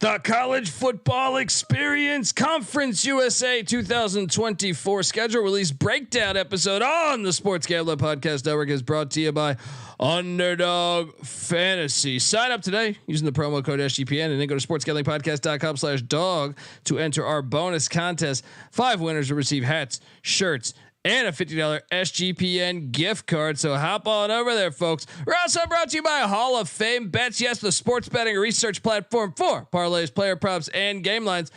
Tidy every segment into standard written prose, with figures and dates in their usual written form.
The College Football Experience Conference USA 2024 schedule release breakdown episode on the Sports Gambler Podcast Network is brought to you by Underdog Fantasy. Sign up today using the promo code SGPN and then go to sportsgamblingpodcast.com/dog to enter our bonus contest. 5 winners will receive hats, shirts, and a $50 SGPN gift card. So hop on over there, folks. We're also brought to you by Hall of Fame Bets. Yes, the sports betting research platform for parlays, player props, and game lines.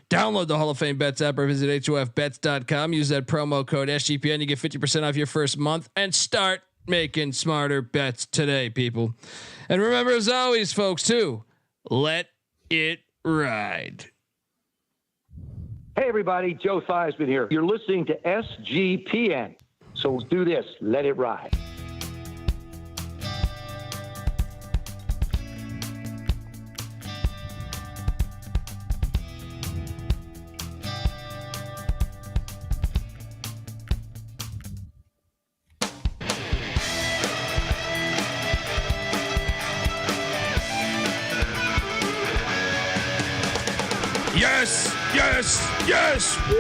Download the Hall of Fame Bets app or visit HOFBets.com. Use that promo code SGPN. You get 50% off your first month and start making smarter bets today, people. And remember, as always, folks, too, let it ride. Hey everybody, Joe Theismann here. You're listening to SGPN. So do this, let it ride. Yes, yes, yes. Woo!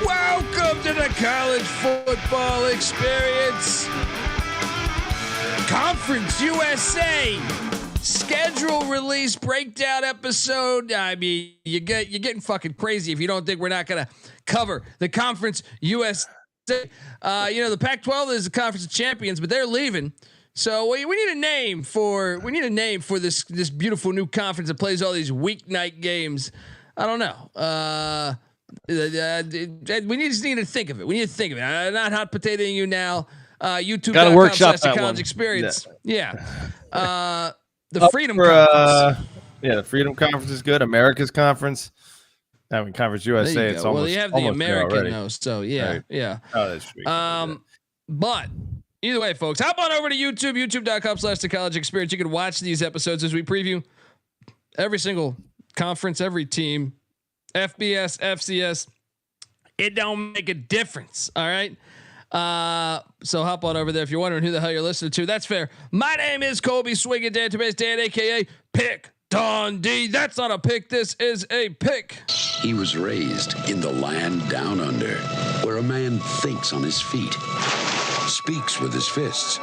Welcome to the College Football Experience Conference USA schedule release breakdown episode. I mean, you're getting fucking crazy if you don't think we're not gonna cover the Conference USA. The Pac-12 is the Conference of Champions, but they're leaving. So we need a name for this beautiful new conference that plays all these weeknight games. I don't know. We just need to think of it. We need to think of it. I'm not hot potatoing you now. YouTube got to workshop that college one. experience. Yeah. The Freedom Conference. The Freedom Conference is good. America's Conference. I mean, Conference USA. It's almost. Well, you have the American though. So yeah, right. Yeah. Oh, that's sweet. But either way, folks, hop on over to YouTube, youtube.com/the college experience. You can watch these episodes as we preview every single conference, every team, FBS, FCS. It don't make a difference. All right. So hop on over there. If you're wondering who the hell you're listening to, that's fair. My name is Colby Swinging Database Dan, AKA Pick Dundee. That's not a pick. This is a pick. He was raised in the land down under, where a man thinks on his feet, speaks with his fists,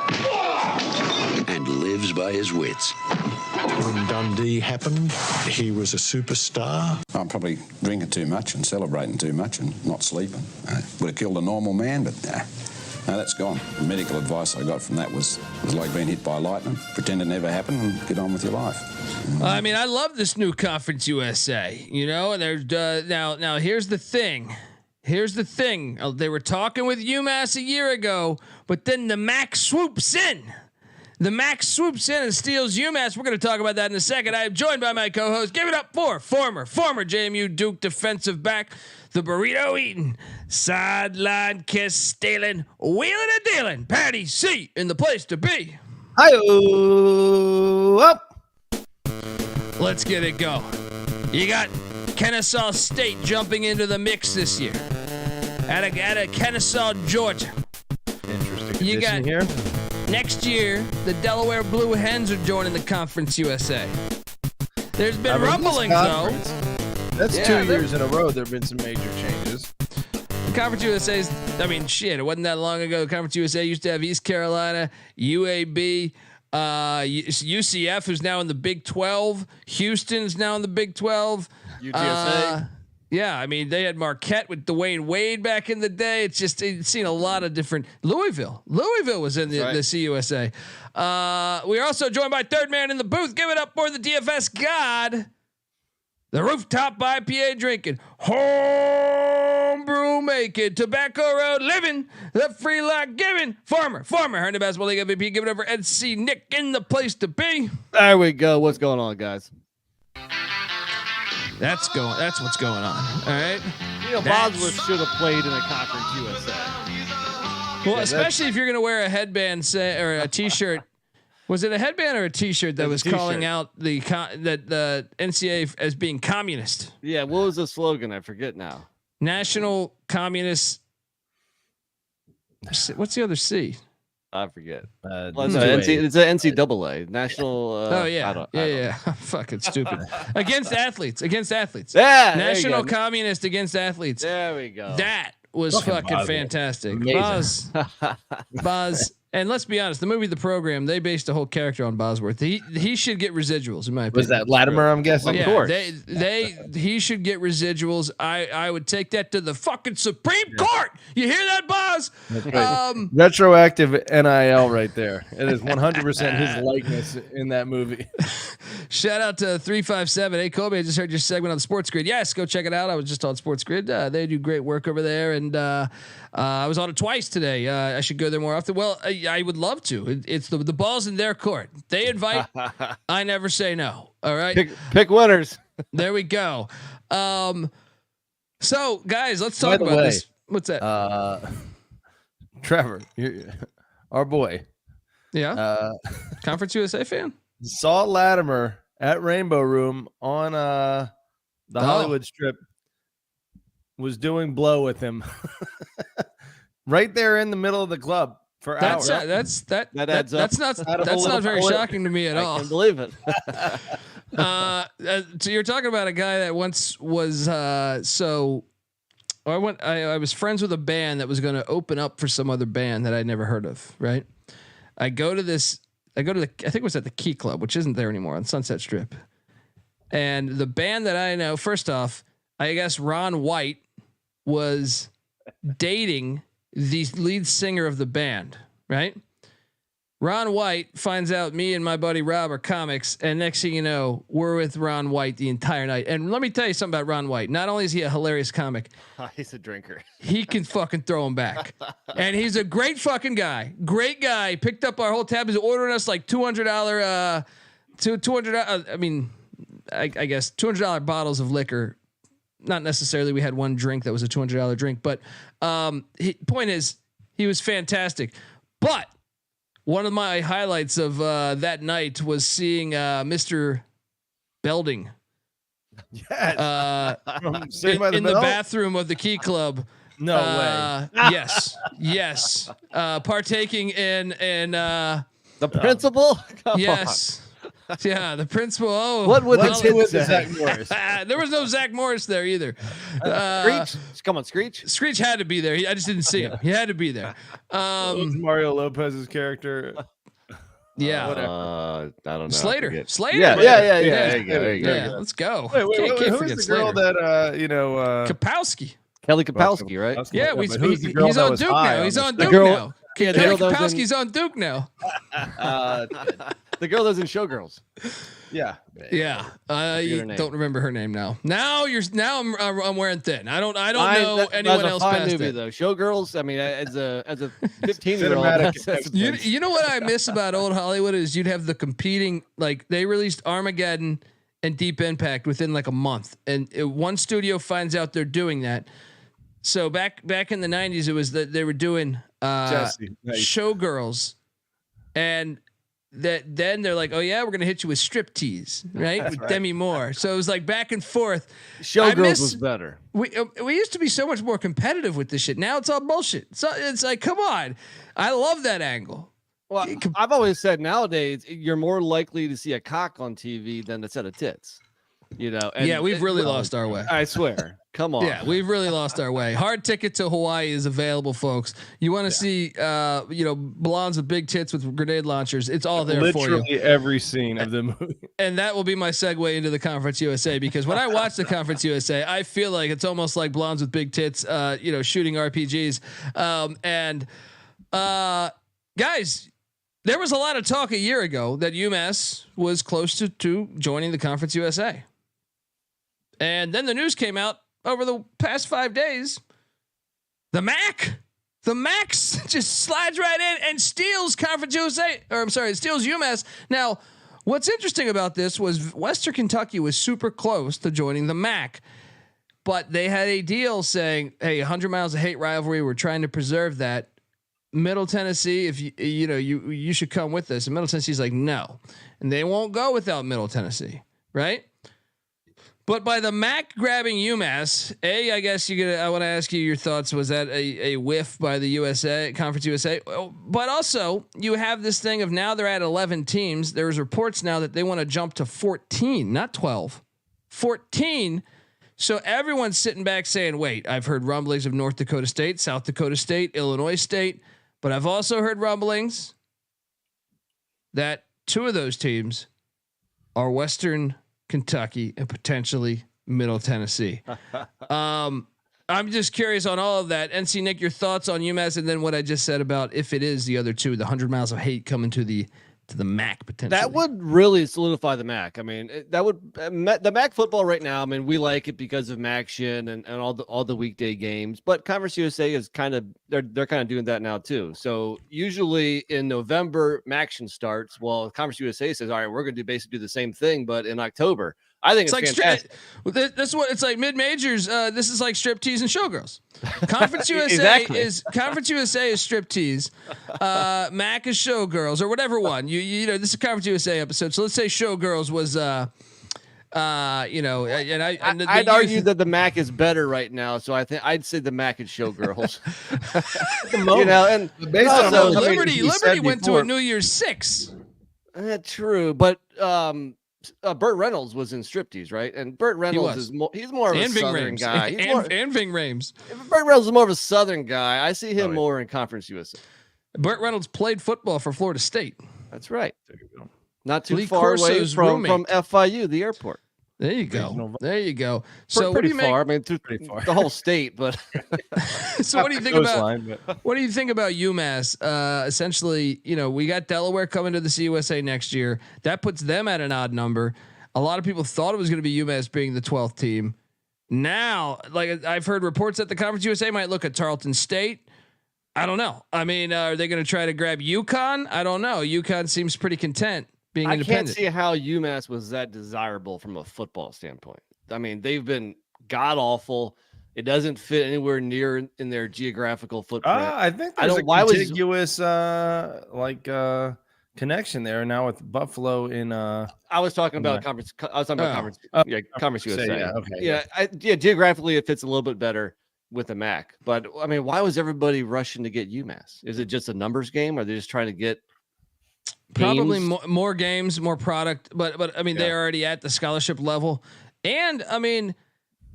and lives by his wits. When Dundee happened, he was a superstar. I'm probably drinking too much and celebrating too much and not sleeping. Would have killed a normal man, but no, that's gone. The medical advice I got from that was like being hit by lightning. Pretend it never happened and get on with your life. I mean, I love this new Conference USA. You know, and there's now here's the thing. Here's the thing. They were talking with UMass a year ago, but then the MAC swoops in. The MAC swoops in and steals UMass. We're going to talk about that in a second. I am joined by my co-host. Give it up for former JMU Duke defensive back, the burrito eating, sideline kiss stealing, wheeling and dealing, Patty C in the place to be. Hi-oh, up. Let's get it going. You got Kennesaw State jumping into the mix this year at a Kennesaw, Georgia. Interesting. You got here. Next year, the Delaware Blue Hens are joining the Conference USA. There's been rumblings, though. That's 2 years in a row. There have been some major changes. The Conference USA is, I mean, shit, it wasn't that long ago. The Conference USA used to have East Carolina, UAB, UCF, who's now in the Big 12. Houston's now in the Big 12. UTSA. Yeah, I mean, they had Marquette with Dwayne Wade back in the day. It's seen a lot of different. Louisville was in the CUSA. We are also joined by third man in the booth. Give it up for the DFS god, the rooftop IPA drinking, homebrew making, tobacco road living, the free lot giving, former Herndon Basketball League MVP. Give it up for NC Nick in the place to be. There we go. What's going on, guys? That's what's going on. All right. Bosworth should have played in a Conference USA. Well, especially if you're going to wear a headband or a T-shirt. Was it a headband or a T-shirt that was calling out the NCAA as being communist? Yeah. What was the slogan? I forget now. National Communist. What's the other C? I forget. Well, Well, it's an NCAA national. Oh yeah, I don't yeah. Fucking stupid. Against athletes. Yeah, National communist against athletes. There we go. That was fucking fantastic. Amazing. Boz, and let's be honest, the movie The Program, they based a whole character on Bosworth. He should get residuals, in my opinion. Was that Latimer? I'm guessing. Yeah, Of course. he should get residuals. I would take that to the fucking Supreme Court. You hear that, Boz? That's right. Retroactive NIL right there. It is 100% his likeness in that movie. Shout out to 357. Hey, Kobe, I just heard your segment on Sports Grid. Yes, go check it out. I was just on Sports Grid. They do great work over there, and I was on it twice today. I should go there more often. Well, I would love to. It's the ball's in their court. They invite. I never say no. All right. Pick winners. There we go. So guys, let's talk about this. What's that? Trevor, our boy. Yeah. Conference USA fan. Saw Latimer at Rainbow Room on the Hollywood Strip. Was doing blow with him right there in the middle of the club for hours. Adds up. That's not very shocking to me at all. I can believe it. So you're talking about a guy that once was I was friends with a band that was going to open up for some other band that I'd never heard of. Right. I think it was at the Key Club, which isn't there anymore, on Sunset Strip. And the band that I know, first off, I guess Ron White was dating the lead singer of the band, right? Ron White finds out me and my buddy Rob are comics, and next thing you know, we're with Ron White the entire night. And let me tell you something about Ron White. Not only is he a hilarious comic, he's a drinker. He can fucking throw him back. And he's a great fucking guy. Great guy. Picked up our whole tab. He's ordering us like $200, I guess $200 bottles of liquor. Not necessarily we had one drink that was a $200 drink, but point is, he was fantastic. But one of my highlights of that night was seeing Mr. Belding Yes. in the bathroom of the Key Club. No way. Yes. Partaking in the principal. Come yes. On. Yeah, the principal. Oh, what would the kid say? Zach Morris? There was no Zach Morris there either. Screech, come on, Screech. Screech had to be there. I just didn't see him. He had to be there. Mario Lopez's character. Yeah. I don't know. Slater. Yeah. Yeah. There you go. Yeah. Let's go. Wait, who's the girl that Kapowski. Kelly Kapowski, right? Yeah, he's on Duke now. He's on Duke now. Kelly Kapowski's on Duke now. The girl that's in Showgirls. Yeah. I don't remember her name now. Now I'm wearing thin. I don't know anyone else past movie, it. Though. Showgirls. I mean, as a 15-year-old, you know what I miss about old Hollywood is you'd have the competing, like they released Armageddon and Deep Impact within like a month, and one studio finds out they're doing that. So back in the 90s, it was that they were doing Showgirls, and then they're like, oh yeah, we're gonna hit you with Striptease, right? With Demi Moore. So it was like back and forth. Showgirls was better. We used to be so much more competitive with this shit. Now it's all bullshit. So it's like, come on, I love that angle. Well, I've always said nowadays you're more likely to see a cock on TV than a set of tits. You know, and we've really lost our way. I swear. Come on. Yeah, we've really lost our way. Hard ticket to Hawaii is available, folks. You want to see, blondes with big tits with grenade launchers? It's all there for you. Literally every scene of the movie. And that will be my segue into the Conference USA, because when I watch the Conference USA, I feel like it's almost like blondes with big tits, shooting RPGs. Guys, there was a lot of talk a year ago that UMass was close to joining the Conference USA. And then the news came out over the past 5 days. The MAC just slides right in and steals Conference USA, steals UMass. Now, what's interesting about this was Western Kentucky was super close to joining the MAC, but they had a deal saying, hey, 100 miles of hate rivalry, we're trying to preserve that. Middle Tennessee, if you should come with us. And Middle Tennessee's like, no. And they won't go without Middle Tennessee, right? But by the MAC grabbing UMass, I guess I want to ask you your thoughts. Was that a whiff by the Conference USA? But also, you have this thing of now they're at 11 teams. There's reports now that they want to jump to 14, not 12, 14. So everyone's sitting back saying, "Wait, I've heard rumblings of North Dakota State, South Dakota State, Illinois State, but I've also heard rumblings that 2 of those teams are Western Kentucky and potentially Middle Tennessee." I'm just curious on all of that. NC Nick, your thoughts on UMass, and then what I just said about if it is the other 2, the 100 miles of hate coming to the MAC potentially. That would really solidify the MAC. I mean, that would the MAC football right now. I mean, we like it because of MACtion and all the weekday games. But Conference USA is kind of they're kind of doing that now too. So usually in November, MACtion starts. Well, Conference USA says, "All right, we're going to basically do the same thing, but in October." I think it's like fantastic. This is what it's like. Mid majors. This is like striptease and showgirls. Conference USA Exactly. is striptease. MAC is showgirls or whatever one. You know this is a Conference USA episode. So let's say showgirls was I'd argue that the MAC is better right now. So I think I'd say the MAC is showgirls. You know, and Based on also, what Liberty went to before. a New Year's 6. True, but Burt Reynolds was in striptease, right? And Burt Reynolds he's more of a Southern guy. And Ving Rhames. Burt Reynolds is more of a Southern guy. I see him more in Conference USA. Burt Reynolds played football for Florida State. That's right. There you go. Not too Lee far away Corso's from roommate. FIU, the airport. There you go. There you go. So pretty what do you far. I mean, pretty far. The whole state, but so what do you think what do you think about UMass? Essentially, you know, we got Delaware coming to the CUSA next year. That puts them at an odd number. A lot of people thought it was going to be UMass being the 12th team. Now, like I've heard reports that the Conference USA might look at Tarleton State. I don't know. I mean, are they going to try to grab UConn? I don't know. UConn seems pretty content being independent. I can't see how UMass was that desirable from a football standpoint. I mean, they've been god awful. It doesn't fit anywhere near in their geographical footprint. I think there's a contiguous connection there now with Buffalo in. I was talking about conference. I was talking about conference. Yeah, Conference USA. Yeah, okay. Yeah, geographically it fits a little bit better with the MAC. But I mean, why was everybody rushing to get UMass? Is it just a numbers game? Or are they just trying to get probably more games, more product? But I mean, they're already at the scholarship level, and I mean.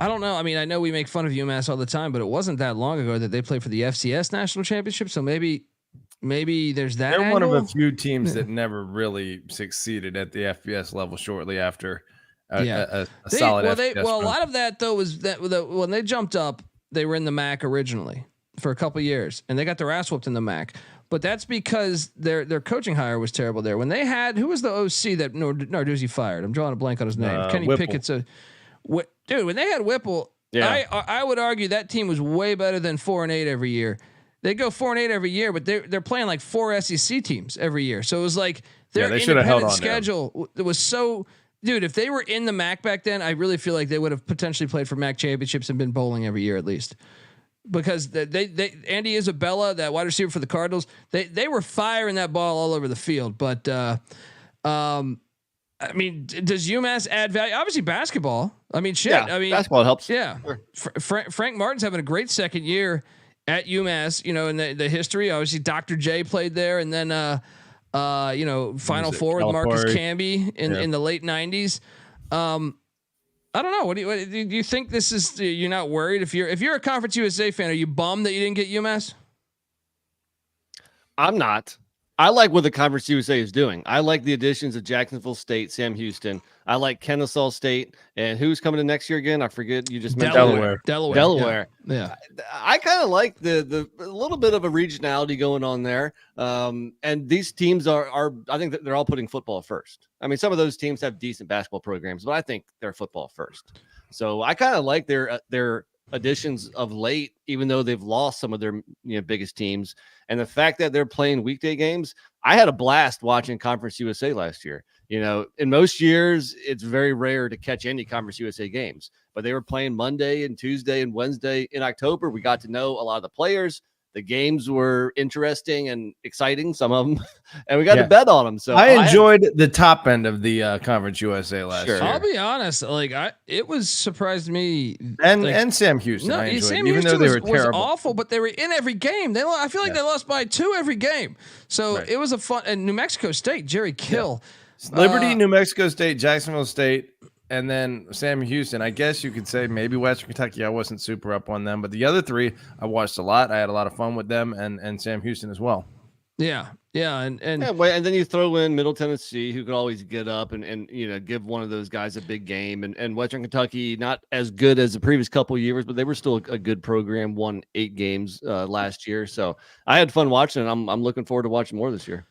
I don't know. I mean, I know we make fun of UMass all the time, but it wasn't that long ago that they played for the FCS national championship. So maybe there's that. They're angle. one of a few teams that never really succeeded at the FBS level shortly after a solid FBS a lot of that though was that when they jumped up, they were in the MAC originally for a couple years, and they got their ass whooped in the MAC. But that's because their coaching hire was terrible there. When they had, who was the OC that Narduzzi fired? I'm drawing a blank on his name. Kenny Whipple. Pickett's dude, when they had Whipple, I would argue that team was way better than 4-8 every year. They go 4-8 every year, but they're playing like 4 SEC teams every year. So it was like their independent schedule was so. Dude, if they were in the MAC back then, I really feel like they would have potentially played for MAC championships and been bowling every year at least. Because they Andy Isabella, that wide receiver for the Cardinals, they were firing that ball all over the field. But I mean, does UMass add value? Obviously, basketball. I mean, shit. Yeah, I mean, basketball helps. Yeah, sure. Frank Martin's having a great second year at UMass. You know, in the history, obviously, Dr. J played there, and then Final Four with Marcus Camby in the late '90s. I don't know. What do you think? This is you're not worried if you're a Conference USA fan? Are you bummed that you didn't get UMass? I'm not. I like what the Conference USA is doing. I like the additions of Jacksonville State, Sam Houston. I like Kennesaw State, and who's coming to next year again? I forget. You just mentioned Delaware. Yeah. I kind of like the a little bit of a regionality going on there. And these teams are I think that they're all putting football first. I mean, some of those teams have decent basketball programs, but I think they're football first. So I kind of like their additions of late, even though they've lost some of their biggest teams. And the fact that they're playing weekday games, I had a blast watching Conference USA last year. You know, in most years, it's very rare to catch any Conference USA games, but they were playing Monday and Tuesday and Wednesday in October. We got to know a lot of the players. The games were interesting and exciting, some of them, and we got to bet on them. So I enjoyed the top end of the Conference USA last year. I'll be honest, like it was surprised me, and Sam Houston. No, I enjoyed, Sam even Houston though they were was terrible. awful, but they were in every game. I feel like they lost by 2 every game. So it was a fun. And New Mexico State, Jerry Kill, Liberty, New Mexico State, Jacksonville State. And then Sam Houston, I guess you could say maybe Western Kentucky. I wasn't super up on them, but the other 3 I watched a lot. I had a lot of fun with them and Sam Houston as well. Yeah. And then you throw in Middle Tennessee, who could always get up and give one of those guys a big game. And Western Kentucky, not as good as the previous couple of years, but they were still a good program. Won 8 games last year, so I had fun watching it. I'm looking forward to watching more this year.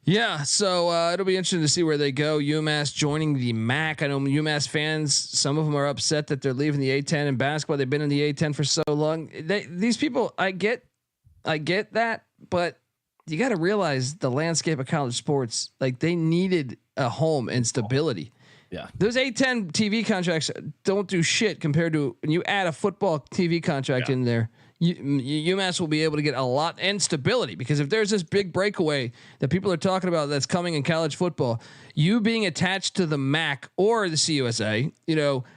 Yeah, so it'll be interesting to see where they go. UMass joining the MAC. I know UMass fans, some of them are upset that they're leaving the A10 in basketball. They've been in the A10 for so long. These people, I get that, but you got to realize the landscape of college sports, like they needed a home and stability. Yeah. Those A10 TV contracts don't do shit compared to when you add a football TV contract in there. UMass will be able to get a lot and stability, because if there's this big breakaway that people are talking about that's coming in college football, you being attached to the MAC or the CUSA,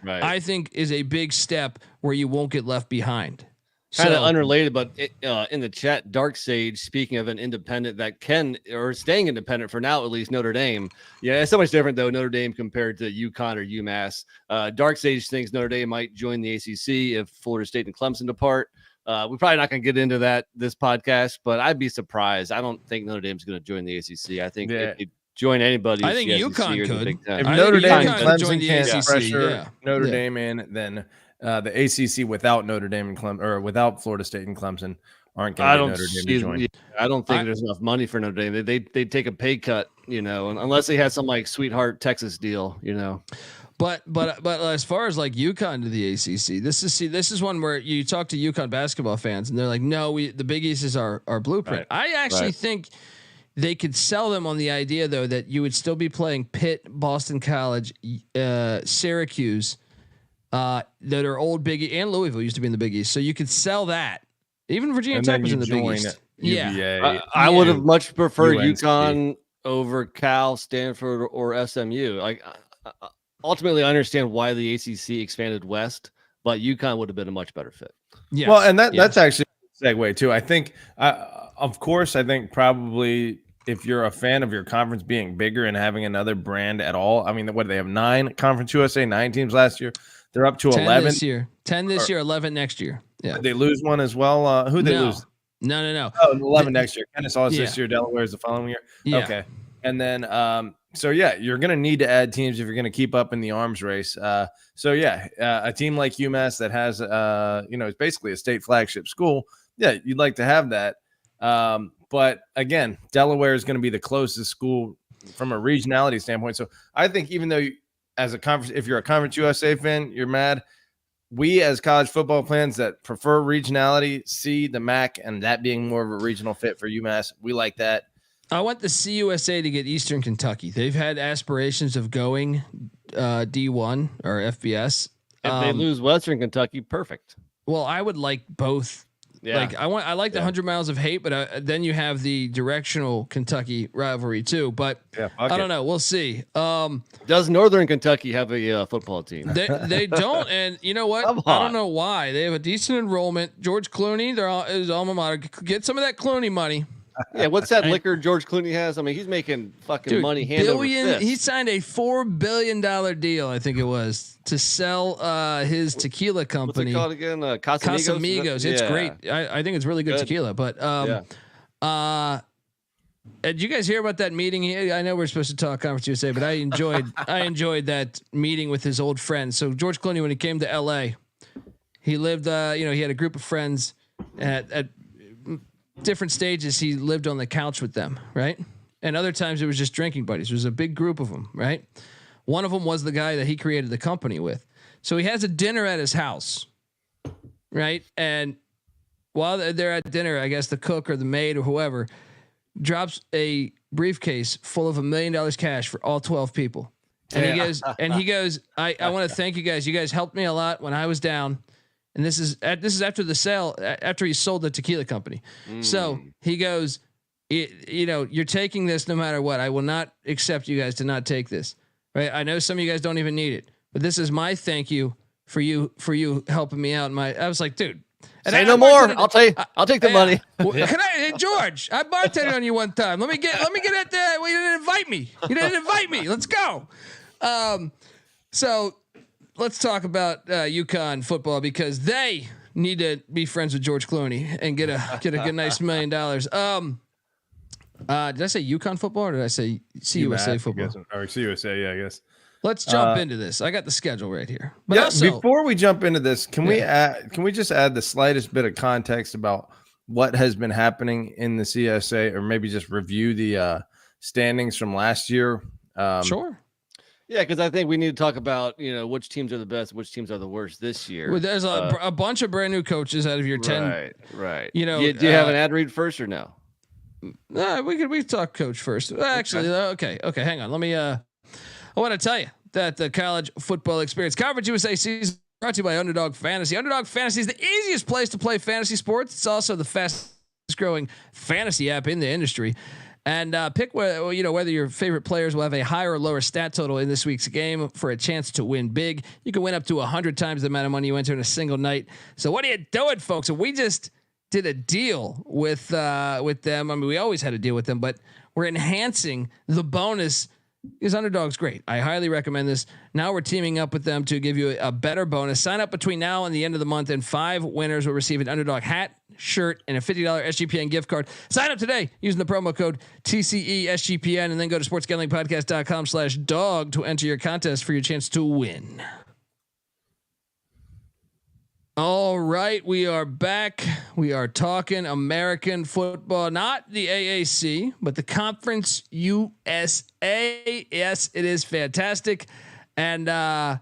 I think is a big step where you won't get left behind. Kind of unrelated, but in the chat, Dark Sage, speaking of an independent that staying independent for now, at least Notre Dame. Yeah, it's so much different though, Notre Dame compared to UConn or UMass. Dark Sage thinks Notre Dame might join the ACC if Florida State and Clemson depart. We're probably not going to get into that this podcast, but I'd be surprised. I don't think Notre Dame's going to join the ACC. I think if they join anybody, I think UConn could. If Notre Dame and Clemson can't pressure Notre Dame in, then the ACC without Notre Dame and Clemson, or without Florida State and Clemson, aren't going to Notre Dame to join. I don't think there's enough money for Notre Dame. They'd take a pay cut, unless they had some like sweetheart Texas deal, But as far as like UConn to the ACC, this is one where you talk to UConn basketball fans and they're like, no, the Big East is our blueprint. Right. I actually think they could sell them on the idea though that you would still be playing Pitt, Boston College, Syracuse, that are old Big East, and Louisville used to be in the Big East, so you could sell that. Even Virginia Tech was in the Big East. UVA, I would have much preferred UConn over Cal, Stanford, or SMU. Ultimately, I understand why the ACC expanded west, but UConn would have been a much better fit. Yeah. Well, and that's actually a segue too. I think, of course, I think probably if you're a fan of your conference being bigger and having another brand at all, I mean, what do they have? 9 Conference USA, 9 teams last year. They're up to 11 this year. 10 this year, 11 next year. Yeah. Did they lose one as well? Who they lose? No. Oh, 11 next year. Kennesaw is this year. Delaware is the following year. Yeah. Okay. And then, so yeah, you're going to need to add teams if you're going to keep up in the arms race. A team like UMass that has, it's basically a state flagship school. Yeah, you'd like to have that. But again, Delaware is going to be the closest school from a regionality standpoint. So I think even though as a conference, if you're a Conference USA fan, you're mad. We as college football fans that prefer regionality see the MAC and that being more of a regional fit for UMass. We like that. I want the CUSA to get Eastern Kentucky. They've had aspirations of going D1 or FBS. If they lose Western Kentucky, perfect. Well, I would like both. Yeah. I like the 100 miles of hate, but then you have the directional Kentucky rivalry too. But I don't know. We'll see. Does Northern Kentucky have a football team? They don't, and you know what? I don't know why. They have a decent enrollment. George Clooney, his alma mater. Get some of that Clooney money. Yeah, what's that liquor George Clooney has? I mean, he's making fucking money hand over fist. He signed a $4 billion deal, I think it was, to sell his tequila company. What's it called again? Casamigos. It's great. I think it's really good tequila. But did you guys hear about that meeting? I know we're supposed to talk Conference USA, but I enjoyed that meeting with his old friends. So George Clooney, when he came to LA, he lived. He had a group of friends at different stages. He lived on the couch with them, right? And other times it was just drinking buddies. There was a big group of them, right? One of them was the guy that he created the company with. So he has a dinner at his house, right? And while they're at dinner, I guess the cook or the maid or whoever drops a briefcase full of $1 million cash for all 12 people. And he goes, I want to thank you guys. You guys helped me a lot when I was down. and this is after the sale, after he sold the tequila company. So he goes, you're taking this no matter what. I will not accept you guys to not take this. Right? I know some of you guys don't even need it, but this is my thank you for you helping me out. I was like, dude. Say no more. I'll tell you. I'll take the money. Hey, George, I bartended on you one time. Let me get at that. Well, you didn't invite me. Let's go. So let's talk about UConn football because they need to be friends with George Clooney and get a good nice $1 million. Did I say UConn football or did I say CUSA football? Or CUSA, yeah, I guess. Let's jump into this. I got the schedule right here. But also, before we jump into this, can we just add the slightest bit of context about what has been happening in the CSA, or maybe just review the standings from last year? Sure. Yeah, because I think we need to talk about which teams are the best, which teams are the worst this year. Well, there's a bunch of brand new coaches out of your 10. Right. Do you have an ad read first or no? We could talk coach first. Actually, okay. Hang on. Let me. I want to tell you that the college football experience Conference USA season brought to you by Underdog Fantasy. Underdog Fantasy is the easiest place to play fantasy sports. It's also the fastest growing fantasy app in the industry. And pick whether your favorite players will have a higher or lower stat total in this week's game for a chance to win big. You can win up to 100 times the amount of money you enter in a single night. So what are you doing, folks? And we just did a deal with them. I mean, we always had a deal with them, but we're enhancing the bonus. Because Underdog's great. I highly recommend this. Now we're teaming up with them to give you a better bonus. Sign up between now and the end of the month, and 5 winners will receive an Underdog hat, shirt, and a $50 SGPN gift card. Sign up today using the promo code TCESGPN, and then go to sportsgamblingpodcast.com/dog to enter your contest for your chance to win. All right, we are back. We are talking American football, not the AAC, but the Conference USA. Yes, it is fantastic. And I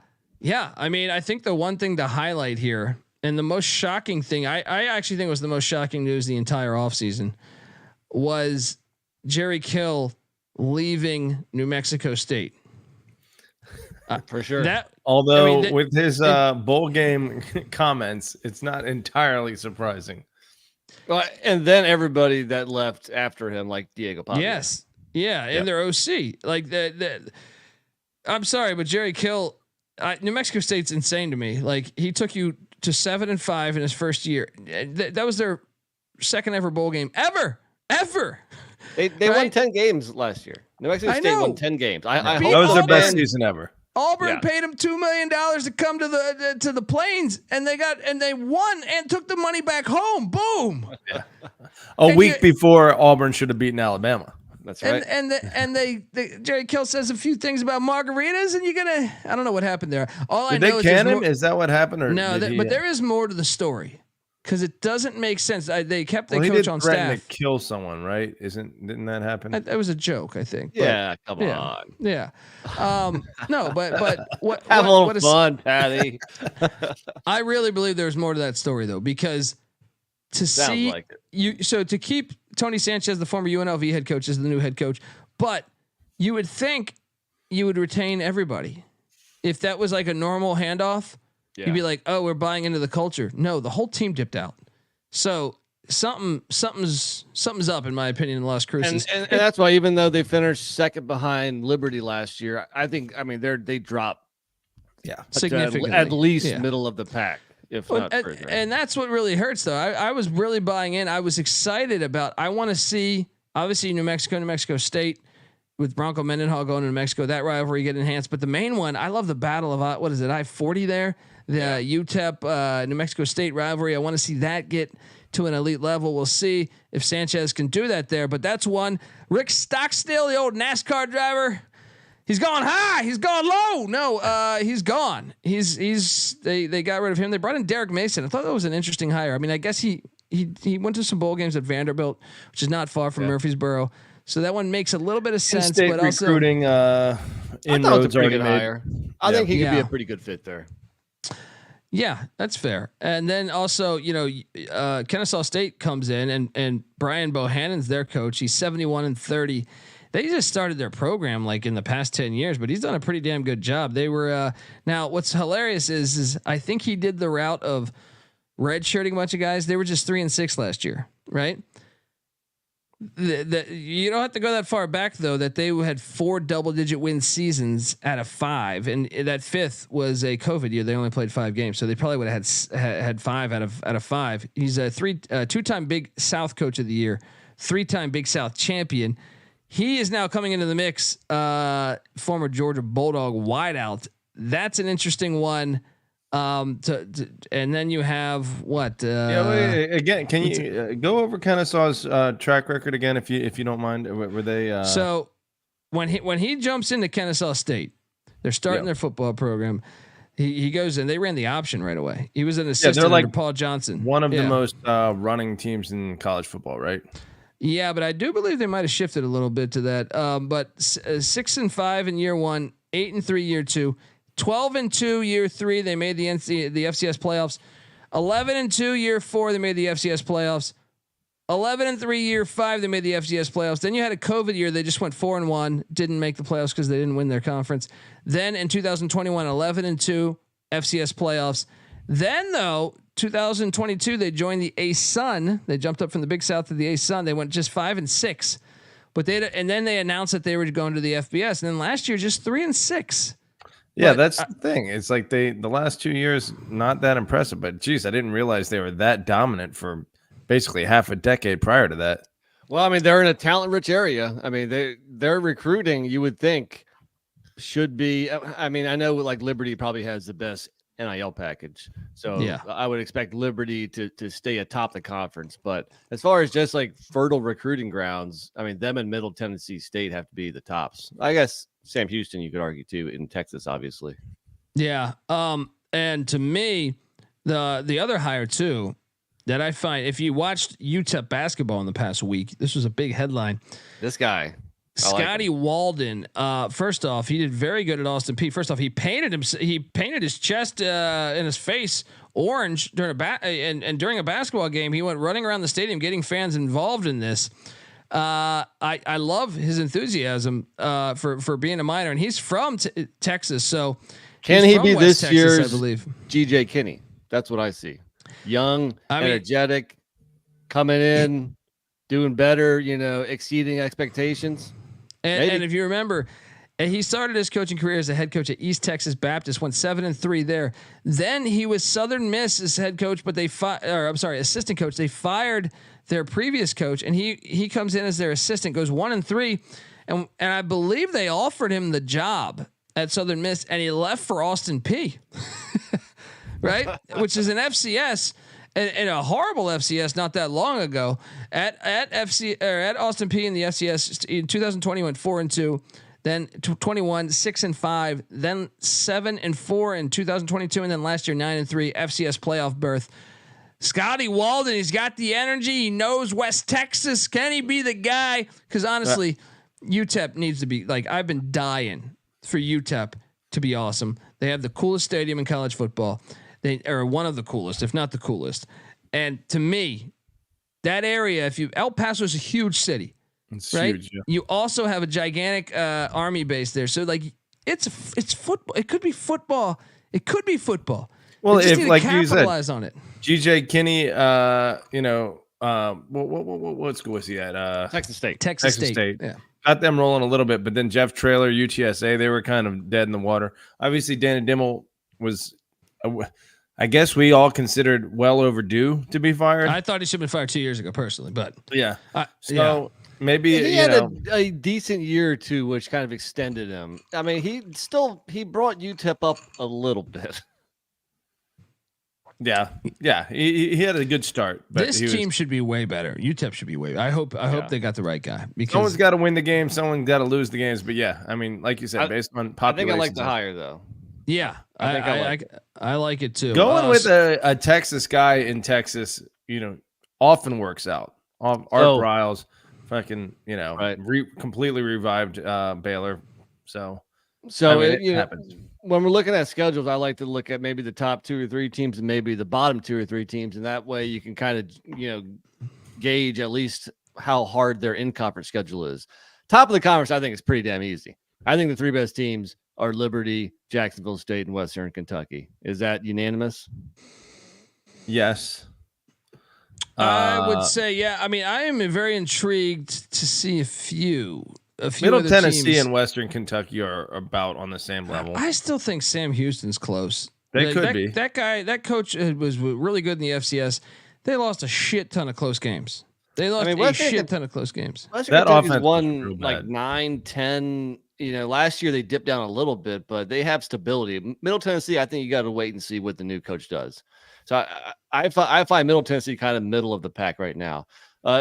mean, I think the one thing to highlight here, and the most shocking thing, I actually think was the most shocking news the entire offseason, was Jerry Kill leaving New Mexico State. For sure. With his bowl game comments, it's not entirely surprising. Well, and then everybody that left after him, like Diego Pavia. Yes. Yeah. And their OC, like I'm sorry, but Jerry Kill, New Mexico State's insane to me. Like he took you to 7-5 in his first year. That was their second ever bowl game ever. They won 10 games last year. New Mexico State won 10 games. I hope that was their best season ever. Auburn paid him $2 million to come to the Plains, and they won and took the money back home. Boom. Yeah. A week before Auburn should have beaten Alabama. That's right. And Jerry Kill says a few things about margaritas, and I don't know what happened there. All I know is they can him? Is that what happened? Or no, but there is more to the story. Because it doesn't make sense. They kept the coach on staff. To kill someone, right? Didn't that happen? That was a joke, I think. Yeah, come on. Yeah. No, but what? Have a little fun, Patty. I really believe there's more to that story though, because to keep Tony Sanchez, the former UNLV head coach, as the new head coach, but you would think you would retain everybody if that was like a normal handoff. Yeah. You'd be like, oh, we're buying into the culture. No, the whole team dipped out. So something's up, in my opinion, in Las Cruces. And that's why, even though they finished second behind Liberty last year, they dropped significantly, at least middle of the pack, if not further. And that's what really hurts, though. I was really buying in. I was excited about. I want to see, obviously, New Mexico State. With Bronco Mendenhall going to New Mexico, that rivalry get enhanced. But the main one, I love the battle of I-40 there, the UTEP New Mexico State rivalry. I want to see that get to an elite level. We'll see if Sanchez can do that there. But that's one. Rick Stockstill, the old NASCAR driver, he's gone high, he's gone low. No, he's gone. They got rid of him. They brought in Derek Mason. I thought that was an interesting hire. I mean, I guess he went to some bowl games at Vanderbilt, which is not far from Murfreesboro. So that one makes a little bit of sense, but also recruiting inroads already made. I think he could be a pretty good fit there. Yeah, that's fair. And then also, Kennesaw State comes in and Brian Bohannon's their coach. He's 71-30. They just started their program like in the past 10 years, but he's done a pretty damn good job. They were now what's hilarious is I think he did the route of redshirting a bunch of guys. They were just 3-6 last year, right? You don't have to go that far back though. That they had 4 double-digit win seasons out of 5, and that 5th was a COVID year. They only played 5 games, so they probably would have had 5 out of 5. He's a 2-time Big South Coach of the Year, 3-time Big South champion. He is now coming into the mix. Former Georgia Bulldog wideout. That's an interesting one. And then you have what? Again, can you go over Kennesaw's track record again, if you don't mind? Were they? So when he jumps into Kennesaw State, they're starting their football program. He goes in. They ran the option right away. He was an assistant under Paul Johnson. One of the most running teams in college football, right? Yeah, but I do believe they might have shifted a little bit to that. But 6-5 in year 1, 8-3 year 2. 12-2 year 3, they made the FCS playoffs. 11-2 year 4, they made the FCS playoffs. 11-3 year 5, they made the FCS playoffs. Then you had a COVID year, they just went 4-1, didn't make the playoffs because they didn't win their conference. Then in 2021, 11-2 FCS playoffs. Then though, 2022, they joined the A-Sun. They jumped up from the Big South to the A-Sun. They went just 5-6, but then they announced that they were going to the FBS. And then last year, just 3-6. Yeah, that's the thing. It's like the last 2 years, not that impressive, but geez, I didn't realize they were that dominant for basically half a decade prior to that. Well, I mean, they're in a talent-rich area. I mean, their recruiting, you would think, should be. I mean, I know like Liberty probably has the best NIL package, so I would expect Liberty to stay atop the conference. But as far as just like fertile recruiting grounds, I mean, them and Middle Tennessee State have to be the tops. I guess Sam Houston, you could argue too, in Texas, obviously. Yeah. And to me, the other hire too that I find, if you watched UTEP basketball in the past week, this was a big headline. This guy, Scotty Walden. First off, he did very good at Austin Peay. First off, he painted his chest and his face orange during and during a basketball game. He went running around the stadium, getting fans involved in this. I love his enthusiasm for being a minor, and he's from Texas. So can he be this Texas, year's I believe GJ Kinney? That's what I see. Young, energetic, coming in, doing better. Exceeding expectations. And if you remember, he started his coaching career as a head coach at East Texas Baptist, went 7-3 there. Then he was Southern Miss as head coach, but assistant coach. They fired their previous coach, and he comes in as their assistant, goes 1-3, and I believe they offered him the job at Southern Miss, and he left for Austin Peay, right? Which is an FCS. And a horrible FCS not that long ago at Austin Peay in the FCS in 2020 went 4-2, then 21 6-5, then 7-4 in 2022, and then last year 9-3 FCS playoff berth. Scotty Walden, he's got the energy. He knows West Texas. Can he be the guy? Because honestly, UTEP needs to be like, I've been dying for UTEP to be awesome. They have the coolest stadium in college football. They are one of the coolest, if not the coolest. And to me, that area, El Paso is a huge city, it's right? Huge, yeah. You also have a gigantic army base there. So like it's football. It could be football. It could be football. Well, if like capitalize you said, on it. GJ Kinney, what school was he at? Texas State. Texas State. Yeah. Got them rolling a little bit, but then Jeff Traylor, UTSA, they were kind of dead in the water. Obviously, Danny Dimmel was, I guess we all considered well overdue to be fired. I thought he should have been fired 2 years ago, personally, but yeah. Maybe he had a decent year or two, which kind of extended him. I mean, he brought UTEP up a little bit. Yeah. He had a good start. But this team should be way better. UTEP should be way better. I hope they got the right guy. Because someone's got to win the game. Someone's got to lose the games. But yeah, I mean, like you said, based on population. I think I like the hire though. Yeah, I like it too. Going with a Texas guy in Texas, often works out. Art Briles, fucking, completely revived Baylor. So I mean, it happens. When we're looking at schedules, I like to look at maybe the top 2 or 3 teams and maybe the bottom 2 or 3 teams, and that way you can kind of gauge at least how hard their in-conference schedule is. Top of the conference, I think, is pretty damn easy. I think the 3 best teams are Liberty, Jacksonville State, and Western Kentucky. Is that unanimous? Yes. I would say, yeah. I mean, I am very intrigued to see a few Middle other Tennessee teams. and Western Kentucky are about on the same level. I still think Sam Houston's close. They could be. That coach was really good in the FCS. They lost a shit ton of close games. They lost a shit ton of close games. That offense won like 9, 10. Last year they dipped down a little bit, but they have stability. Middle Tennessee, I think you got to wait and see what the new coach does. So I find Middle Tennessee kind of middle of the pack right now.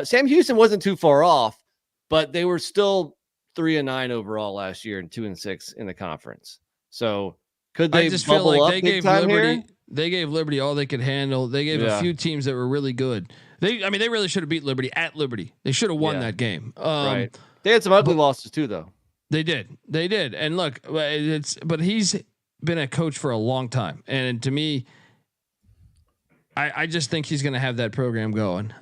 Sam Houston wasn't too far off, but they were still 3-9 overall last year and 2-6 in the conference. So could they? I just feel like they gave Liberty. They gave Liberty all they could handle. They gave a few teams that were really good. They really should have beat Liberty at Liberty. They should have won that game. Right. They had some ugly losses too, though. They did. And look, but he's been a coach for a long time, and to me, I just think he's going to have that program going.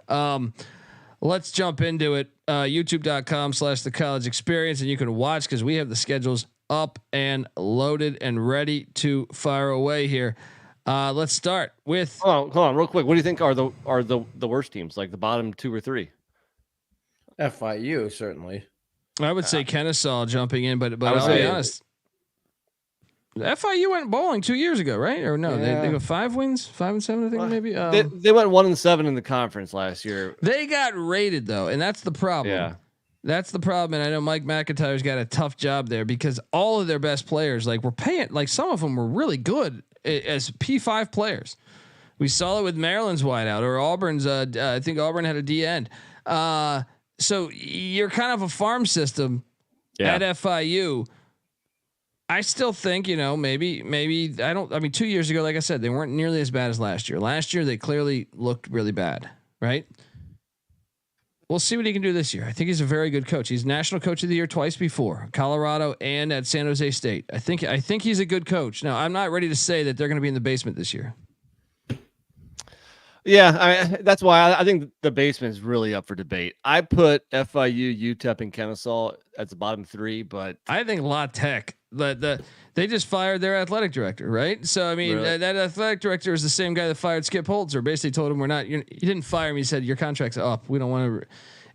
Let's jump into it. YouTube.com/The College Experience, and you can watch because we have the schedules up and loaded and ready to fire away here. Let's start with. Hold on, real quick. What do you think are the worst teams, like the bottom 2 or 3? FIU certainly. I would say Kennesaw jumping in, but I'll be honest. FIU went bowling 2 years ago, right? Or no? Yeah. They got 5 wins, 5-7, I think maybe. They went 1-7 in the conference last year. They got rated though, and that's the problem. Yeah. That's the problem, and I know Mike McIntyre's got a tough job there because all of their best players, like were paying, like some of them were really good as P5 players. We saw it with Maryland's wideout or Auburn's. I think Auburn had a D end. So you're kind of a farm system at FIU. I still think, maybe I don't. I mean, 2 years ago, like I said, they weren't nearly as bad as last year. Last year, they clearly looked really bad, right? We'll see what he can do this year. I think he's a very good coach. He's National Coach of the Year twice before, Colorado and at San Jose State. I think he's a good coach. Now, I'm not ready to say that they're going to be in the basement this year. Yeah, I mean, that's why I think the basement is really up for debate. I put FIU, UTEP, and Kennesaw at the bottom 3, but I think La Tech. They just fired their athletic director, right? So I mean, really? that athletic director is the same guy that fired Skip Holtzer. Basically, told him he didn't fire him. He said your contract's up. We don't want to.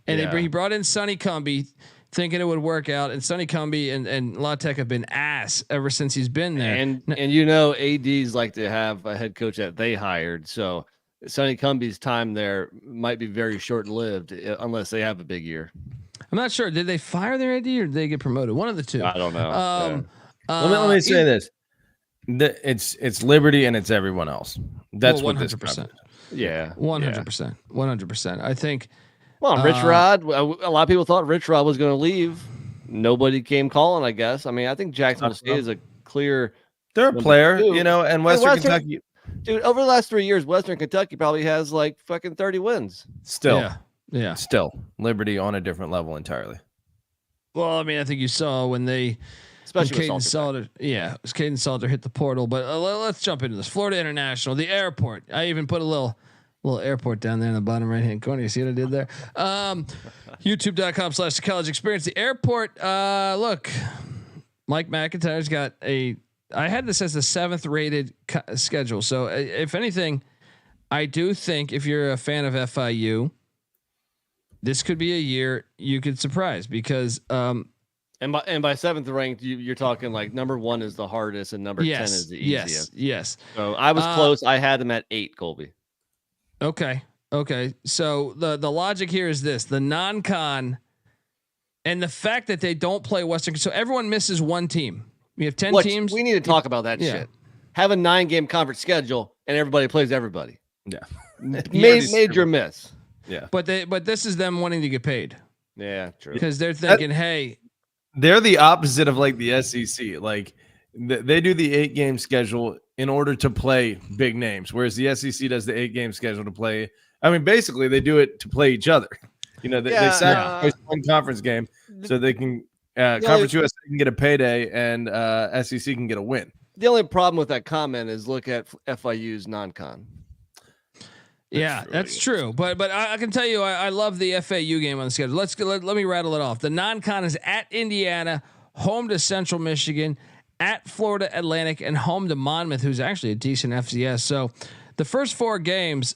And he brought in Sonny Cumbie, thinking it would work out. And Sonny Cumbie and La Tech have been ass ever since he's been there. And ADs like to have a head coach that they hired. So Sonny Cumbie's time there might be very short lived unless they have a big year. I'm not sure. Did they fire their AD or did they get promoted? One of the two. I don't know. Let me say this: it's Liberty and it's everyone else. That's 100%. Yeah, 100%. 100%. I think. Well, Rich Rod. A lot of people thought Rich Rod was going to leave. Nobody came calling. I guess. I mean, I think Jacksonville State is a clear. They're a player, and Western Kentucky. Dude, over the last 3 years, Western Kentucky probably has like fucking 30 wins. Still. Yeah. Still, Liberty on a different level entirely. Well, I mean, I think you saw when they, especially Caden Salter. Yeah, Caden Salter hit the portal. But let's jump into this. Florida International, the airport. I even put a little airport down there in the bottom right hand corner. You see what I did there? YouTube.com/The College Experience. The airport. Look, Mike McIntyre's got I had this as the 7th rated schedule. So if anything, I do think if you're a fan of FIU, this could be a year you could surprise because and by 7th ranked, you're talking like number 1 is the hardest and number 10 is the easiest. Yes. So I was close. I had them at 8, Colby. Okay. So the logic here is this: the non-con and the fact that they don't play Western. So everyone misses one team. We have 10 teams. We need to talk about that shit. Have a 9-game conference schedule and everybody plays everybody. Yeah. Major miss. Yeah. But this is them wanting to get paid. Yeah, true. Because they're thinking, hey, they're the opposite of like the SEC. Like they do the 8-game schedule in order to play big names, whereas the SEC does the 8-game schedule to play. I mean, basically they do it to play each other. They sacrifice one conference game so they can Conference USA can get a payday and SEC can get a win. The only problem with that comment is look at FIU's non-con. That's true. But I can tell you, I love the FAU game on the schedule. Let me rattle it off. The non-con is at Indiana, home to Central Michigan, at Florida Atlantic, and home to Monmouth, who's actually a decent FCS. So The first 4 games,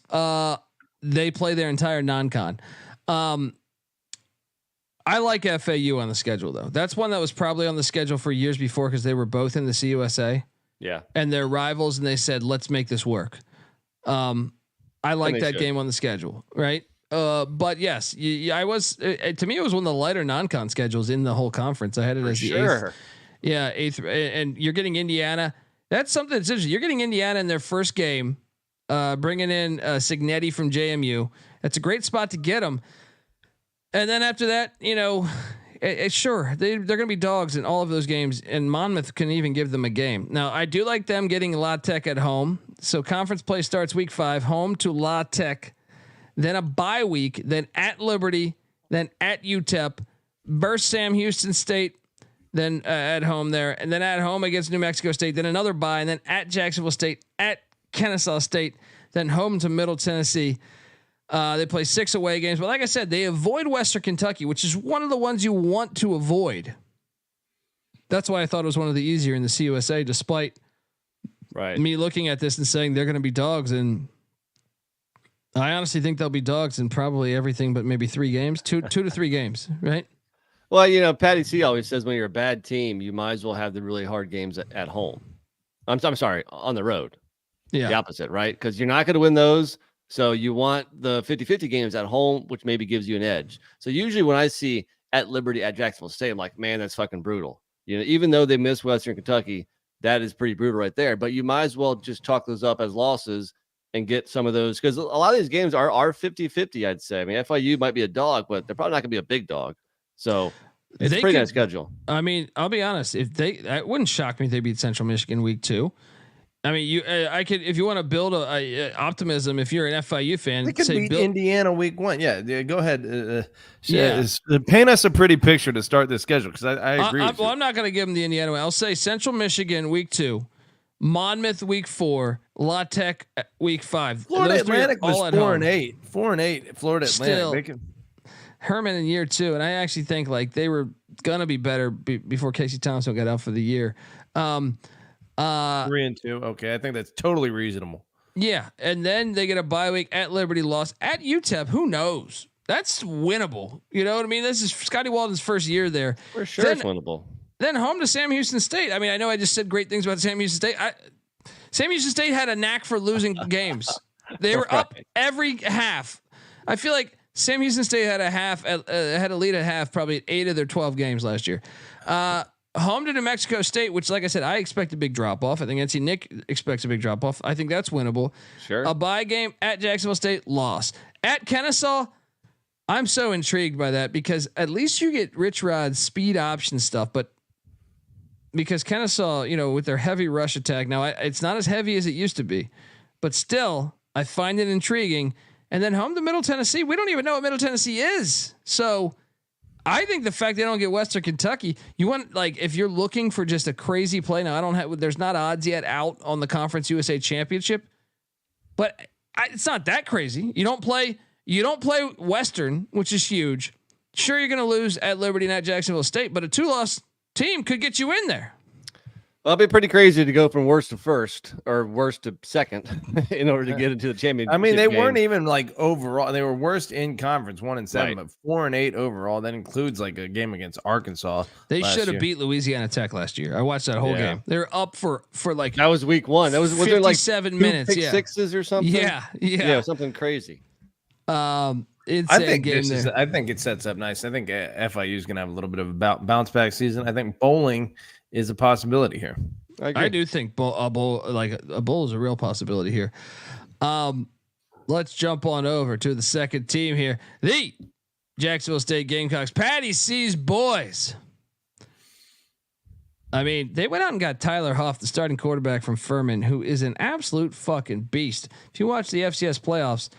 they play their entire non-con. I like FAU on the schedule though. That's one that was probably on the schedule for years before because they were both in the CUSA. Yeah, and they're rivals, and they said, "Let's make this work." I like that game on the schedule, right? But yes, I was. To me, it was one of the lighter non-con schedules in the whole conference. I had it as the eighth, and you're getting Indiana. That's something that's interesting. You're getting Indiana in their first game, bringing in Signetti from JMU. That's a great spot to get them. And then after that, sure, they're going to be dogs in all of those games, and Monmouth can even give them a game. Now, I do like them getting La Tech at home. So conference play starts week 5, home to La Tech, then a bye week, then at Liberty, then at UTEP, versus Sam Houston State, then at home there, and then at home against New Mexico State, then another bye, and then at Jacksonville State, at Kennesaw State, then home to Middle Tennessee. They play 6 away games, but like I said, they avoid Western Kentucky, which is one of the ones you want to avoid. That's why I thought it was one of the easier in the CUSA, despite me looking at this and saying they're going to be dogs. And I honestly think they'll be dogs in probably everything, but maybe 3 games, 2 to 3 games, right? Well, Patty C always says when you're a bad team, you might as well have the really hard games at home. I'm sorry, on the road. Yeah. The opposite, right? Because you're not going to win those. So you want the 50-50 games at home, which maybe gives you an edge. So usually when I see at Liberty, at Jacksonville State, I'm like, man, that's fucking brutal. Even though they missed Western Kentucky, that is pretty brutal right there. But you might as well just chalk those up as losses and get some of those, because a lot of these games are 50-50, I'd say. I mean, FIU might be a dog, but they're probably not going to be a big dog. So it's a pretty nice schedule. I mean, I'll be honest. It wouldn't shock me if they beat Central Michigan week 2. I mean, I could, if you want to build a optimism, if you're an FIU fan, they could beat Indiana week 1. Yeah, go ahead. Paint us a pretty picture to start this schedule, because I agree. I'm not going to give them the Indiana one. I'll say Central Michigan week 2, Monmouth week 4, La Tech week 5. Florida Atlantic was 4-8. 4-8. Florida Atlantic. Herman in year 2, and I actually think like they were gonna be better before Casey Thompson got out for the year. 3-2. Okay, I think that's totally reasonable. Yeah, and then they get a bye week at Liberty, loss at UTEP. Who knows? That's winnable. You know what I mean? This is Scotty Walden's first year there. For sure, it's winnable. Then home to Sam Houston State. I mean, I know I just said great things about Sam Houston State. Sam Houston State had a knack for losing games. They were up every half. I feel like Sam Houston State had a lead at half, probably at 8 of their 12 games last year. Home to New Mexico State, which, like I said, I expect a big drop off. I think NC Nick expects a big drop off. I think that's winnable. Sure. A bye game at Jacksonville State, loss. At Kennesaw, I'm so intrigued by that, because at least you get Rich Rod's speed option stuff, but because Kennesaw, with their heavy rush attack, now it's not as heavy as it used to be, but still I find it intriguing. And then home to Middle Tennessee, we don't even know what Middle Tennessee is. So I think the fact they don't get Western Kentucky, you want, like, if you're looking for just a crazy play. Now there's not odds yet out on the Conference USA Championship, but it's not that crazy. You don't play Western, which is huge. Sure, you're going to lose at Liberty and at Jacksonville State, but a 2-loss team could get you in there. Well, it'd be pretty crazy to go from worst to first or worst to second in order to get into the championship. I mean, they weren't even like overall. They were worst in conference, 1-7, but 4-8 overall. That includes like a game against Arkansas. They should have beat Louisiana Tech last year. I watched that whole game. They were up for like, that was week 1. That was there like 7 minutes, pick sixes or something. Yeah, something crazy. I think I think it sets up nice. I think FIU is going to have a little bit of a bounce back season. I think bowling is a possibility here. I do think a bowl is a real possibility here. Let's jump on over to the second team here. The Jacksonville State Gamecocks, Patty C's boys. I mean, they went out and got Tyler Huff, the starting quarterback from Furman, who is an absolute fucking beast. If you watch the FCS playoffs,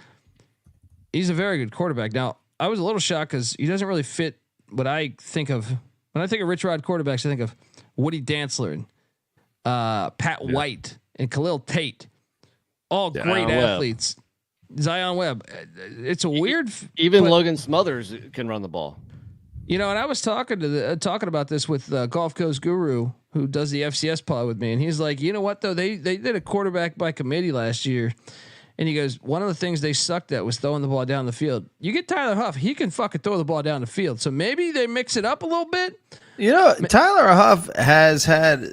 he's a very good quarterback. Now, I was a little shocked because he doesn't really fit what I think of when I think of Rich Rod quarterbacks. I think of Woody Dantzler and Pat White and Khalil Tate, all great athletes. Zion Webb. It's a weird. Even Logan Smothers can run the ball. And I was talking about this with Golf Coast Guru who does the FCS pod with me, and he's like, you know what though, they did a quarterback by committee last year, and he goes, one of the things they sucked at was throwing the ball down the field. You get Tyler Huff, he can fucking throw the ball down the field, so maybe they mix it up a little bit. You know, Tyler Huff has had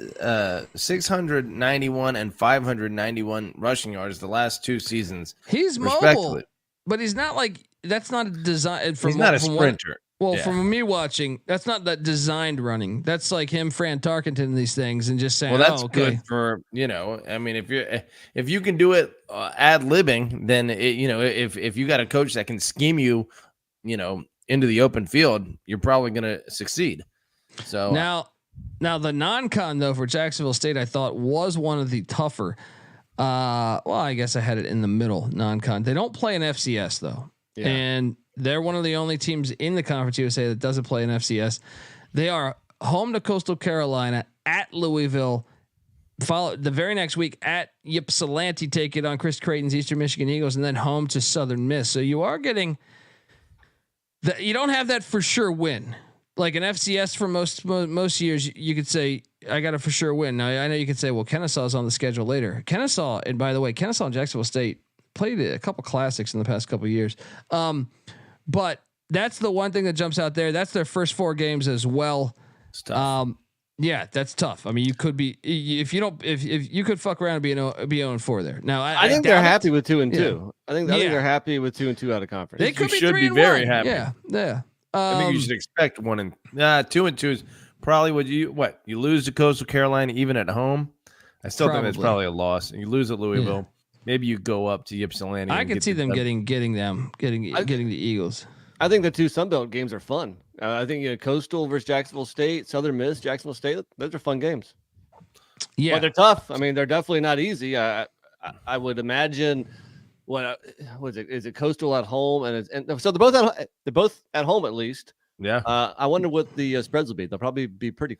691 and 591 rushing yards the last 2 seasons. He's mobile, but he's not like, that's not a design. He's not a sprinter. From me watching, that's not that designed running. That's like him, Fran Tarkenton, these things, and just saying, well, that's good for, I mean, if you can do it ad libbing, then if you got a coach that can scheme you, into the open field, you're probably going to succeed. So now the non-con though for Jacksonville State, I thought was one of the tougher. Well, I guess I had it in the middle. Non-con. They don't play an FCS though, and they're one of the only teams in the Conference USA that doesn't play an FCS. They are home to Coastal Carolina, at Louisville. Followed the very next week at Ypsilanti, take it on Chris Creighton's Eastern Michigan Eagles, and then home to Southern Miss. So you are getting that. You don't have that for sure win. Like an FCS for most years, you could say I got a for sure win. Now I know you could say, well, Kennesaw's on the schedule later. Kennesaw, and by the way, Kennesaw and Jacksonville State played a couple classics in the past couple of years. But that's the one thing that jumps out there. That's their first 4 games as well. It's tough. Yeah, that's tough. I mean, you could be if you could fuck around and be 0-4 there. Now I think they're happy with 2-2. Yeah. I think they're happy with 2-2 out of conference. They could should be very happy. Yeah. I think you should expect 2-2 is probably what you lose to Coastal Carolina even at home. I still think that's probably a loss. You lose at Louisville. Yeah. Maybe you go up to Ypsilanti. I could see them getting the Eagles. I think the 2 Sun Belt games are fun. I think Coastal versus Jacksonville State, Southern Miss, Jacksonville State. Those are fun games. Yeah, but they're tough. I mean, they're definitely not easy. I would imagine. What is it? Is it Coastal at home? And so they're both at home at least. Yeah. I wonder what the spreads will be. They'll probably be pretty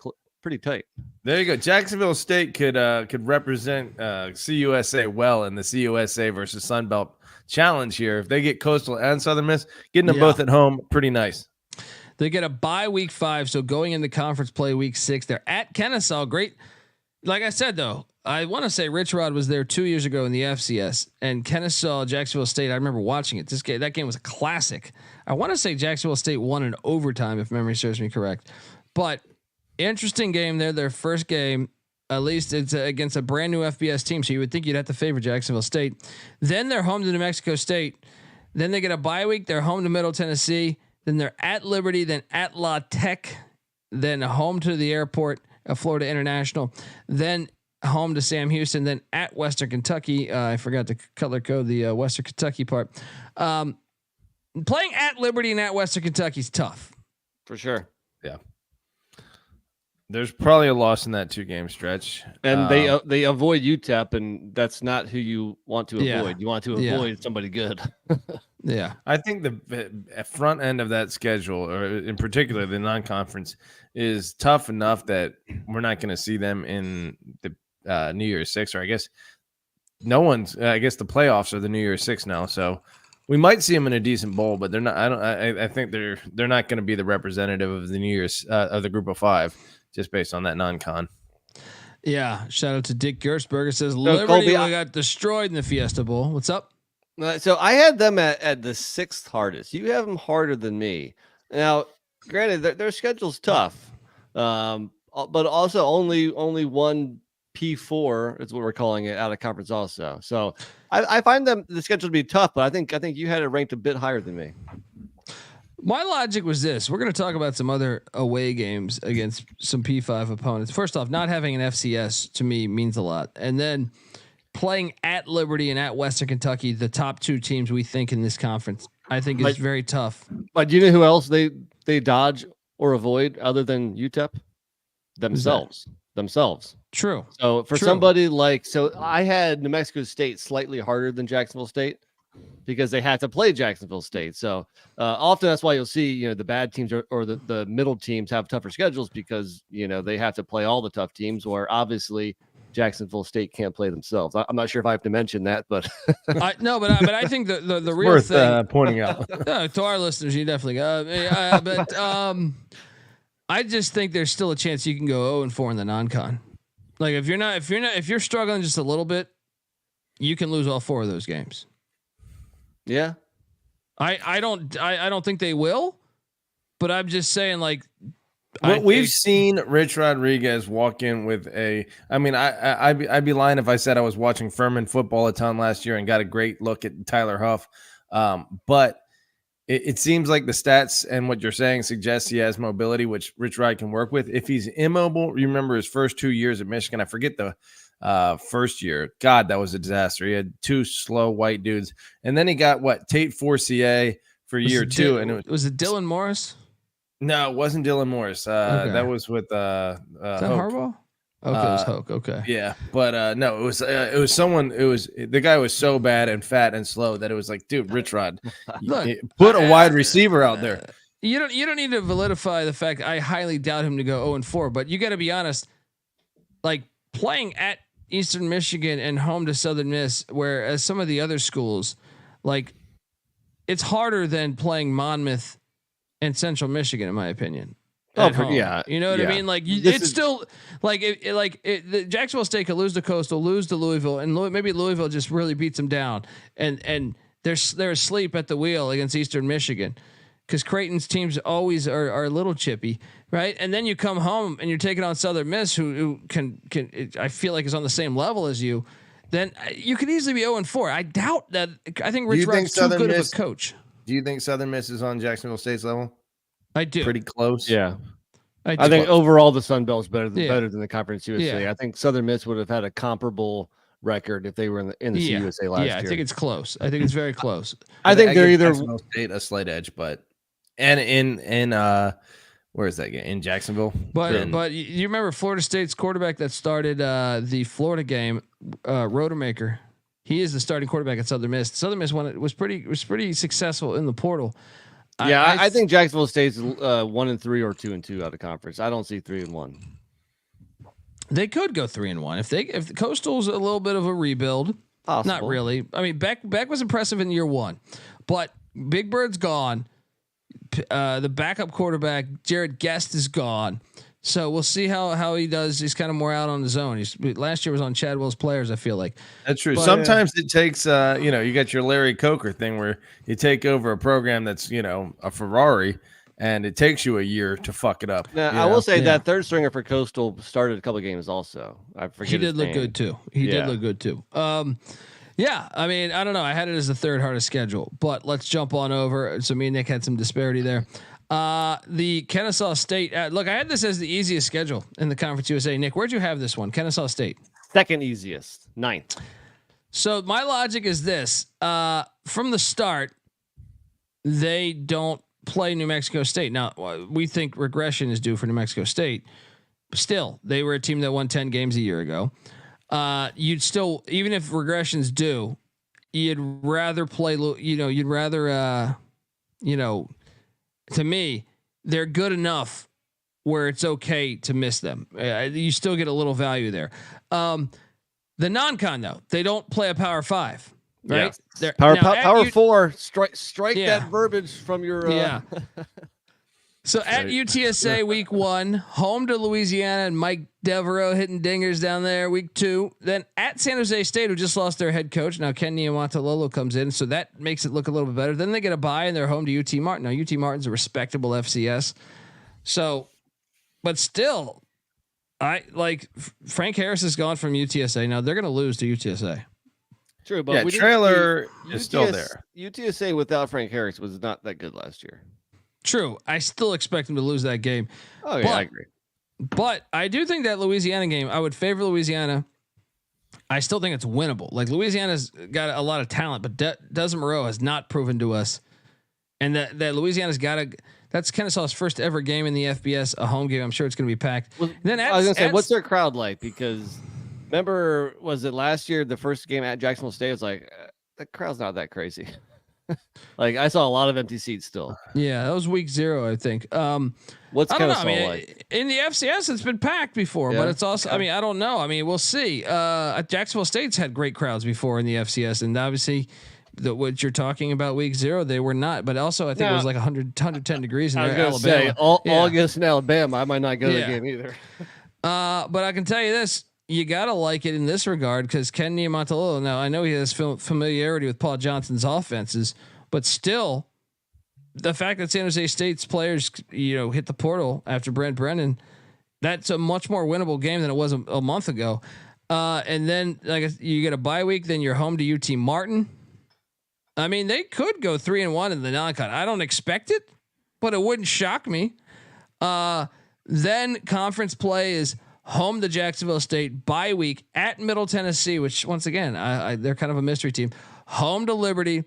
tight. There you go. Jacksonville State could represent CUSA well in the CUSA versus Sun Belt Challenge here. If they get Coastal and Southern Miss, getting them both at home, pretty nice. They get a bye week 5, so going into conference play week 6, they're at Kennesaw. Great. Like I said though, I want to say Rich Rod was there 2 years ago in the FCS, and Kennesaw, Jacksonville State. I remember watching it. That game was a classic. I want to say Jacksonville State won in overtime, if memory serves me correct. But interesting game there. Their first game, at least it's against a brand new FBS team. So you would think you'd have to favor Jacksonville State. Then they're home to New Mexico State. Then they get a bye week. They're home to Middle Tennessee. Then they're at Liberty. Then at La Tech. Then home to the airport, Florida International. Then home to Sam Houston, then at Western Kentucky. I forgot to color code the Western Kentucky part. Playing at Liberty and at Western Kentucky is tough. For sure. Yeah. There's probably a loss in that 2-game stretch. And they avoid UTEP, and that's not who you want to avoid. You want to avoid somebody good. Yeah. I think the front end of that schedule, or in particular the non-conference, is tough enough that we're not going to see them in the New Year's 6, or I guess the playoffs are the New Year's 6 now. So we might see them in a decent bowl, but they're not. I think they're not going to be the representative of the New Year's of the Group of 5, just based on that non-con. Yeah. Shout out to Dick Gersberger. Says Liberty got destroyed in the Fiesta Bowl. What's up? So I had them at the 6th hardest. You have them harder than me. Now, granted, their schedule's tough, but also only one P4 is what we're calling it out of conference also. So I find the schedule to be tough, but I think you had it ranked a bit higher than me. My logic was this. We're going to talk about some other away games against some P5 opponents. First off, not having an FCS to me means a lot. And then playing at Liberty and at Western Kentucky, the top 2 teams we think in this conference, I think is very tough. But do you know who else they dodge or avoid other than UTEP? Themselves. True. So for somebody I had New Mexico State slightly harder than Jacksonville State because they had to play Jacksonville State. So often that's why you'll see, the bad teams or the middle teams have tougher schedules because, they have to play all the tough teams, where obviously Jacksonville State can't play themselves. I'm not sure if I have to mention that, but but I think the real worth thing pointing out to our listeners, you definitely I just think there's still a chance you can go 0-4 in the non-con. Like if you're struggling just a little bit, you can lose all 4 of those games. Yeah. I don't think they will, but I'm just saying like we've seen Rich Rodriguez walk in with I'd be lying if I said I was watching Furman football a ton last year and got a great look at Tyler Huff. But it seems like the stats and what you're saying suggests he has mobility, which Rich Rod can work with. If he's immobile, you remember his first 2 years at Michigan. I forget the first year. God, that was a disaster. He had 2 slow white dudes, and then he got Tate Forcier for year 2, and was it Dylan Morris? No, it wasn't Dylan Morris. Okay. That was with Is that Hoke. Harbaugh? Okay, it was Hoke. Okay. Yeah, but no, it was someone. It was the guy was so bad and fat and slow that it was like, dude, Rich Rod, put a wide receiver out there. You don't need to validify the fact I highly doubt him to go 0-4, but you got to be honest. Like playing at Eastern Michigan and home to Southern Miss, whereas some of the other schools, like it's harder than playing Monmouth and Central Michigan, in my opinion. Yeah, you know what I mean. Like it's still like the Jacksonville State could lose to Coastal, lose to Louisville, and maybe Louisville just really beats them down, and they're asleep at the wheel against Eastern Michigan, because Creighton's teams always are a little chippy, right? And then you come home and you're taking on Southern Miss, who can I feel like is on the same level as you. Then you could easily be 0-4. I doubt that. I think Rich Rod's too good of a coach. Do you think Southern Miss is on Jacksonville State's level? I do. Pretty close. Yeah. I think overall the Sun Belt's better than the Conference USA. Yeah. I think Southern Miss would have had a comparable record if they were in the CUSA last year. Yeah, I think it's close. I think it's very close. I think they're either State a slight edge, but in where is that game? In Jacksonville. But you remember Florida State's quarterback that started the Florida game, Rodemaker. He is the starting quarterback at Southern Miss. Southern Miss was pretty successful in the portal. Yeah, I think Jacksonville State's 1-3 or 2-2 out of conference. I don't see 3-1. They could go 3-1 if the Coastal's a little bit of a rebuild. Possible. Not really. I mean, Beck was impressive in year 1, but Big Bird's gone. The backup quarterback Jared Guest is gone. So we'll see how he does. He's kind of more out on his own. Last year was on Chadwell's players, I feel like. That's true. But sometimes it takes you got your Larry Coker thing where you take over a program that's, a Ferrari, and it takes you a year to fuck it up. Now, I will say that third stringer for Coastal started a couple of games also. I forget. He did look good too. Did look good too. Yeah, I mean, I don't know. I had it as the third hardest schedule, but let's jump on over. So me and Nick had some disparity there. The Kennesaw State. Look, I had this as the easiest schedule in the Conference USA. Nick, where'd you have this one? Kennesaw State. Second easiest, 9th. So my logic is this: from the start, they don't play New Mexico State. Now we think regression is due for New Mexico State. Still, they were a team that won 10 games a year ago. You'd still, even if regression's due, you'd rather play. You'd rather. To me, they're good enough where it's okay to miss them. You still get a little value there. The non-con though, they don't play a Power 5, right? Yeah. Power 4. Strike that verbiage from your. Yeah. So at UTSA week 1, home to Louisiana and Mike Devereaux hitting dingers down there week 2. Then at San Jose State, who just lost their head coach. Now Ken Niumatalolo comes in, so that makes it look a little bit better. Then they get a bye and they're home to UT Martin. Now UT Martin's a respectable FCS. So, but still, I like Frank Harris has gone from UTSA. Now they're going to lose to UTSA. True, but Trailer is still there. UTSA without Frank Harris was not that good last year. True. I still expect him to lose that game. Oh, yeah, I agree. But I do think that Louisiana game, I would favor Louisiana. I still think it's winnable. Like Louisiana's got a lot of talent, but Desmond Moreau has not proven to us. And that Louisiana's that's Kennesaw's first ever game in the FBS, a home game. I'm sure it's going to be packed. Well, then I was going to say, what's their crowd like? Because remember, was it last year, the first game at Jacksonville State? It's like, the crowd's not that crazy. Like I saw a lot of empty seats still. Yeah, that was week 0, I think. What's Kennesaw like? In the FCS, it's been packed before, but it's also. Okay. I mean, I don't know. I mean, we'll see. Jacksonville State's had great crowds before in the FCS, and obviously, what you're talking about week 0, they were not. But also, I think it was like 110 degrees in Alabama. Say, August in Alabama, I might not go to the game either. But I can tell you this. You got to like it in this regard because Ken Niumatalolo, now I know he has familiarity with Paul Johnson's offenses, but still the fact that San Jose State's players, hit the portal after Brent Brennan, that's a much more winnable game than it was a month ago. And then you get a bye week, then you're home to UT Martin. I mean, they could go 3-1 in the non-con. I don't expect it, but it wouldn't shock me. Then conference play is home to Jacksonville State, bye week at Middle Tennessee, which once again, they're kind of a mystery team. Home to Liberty,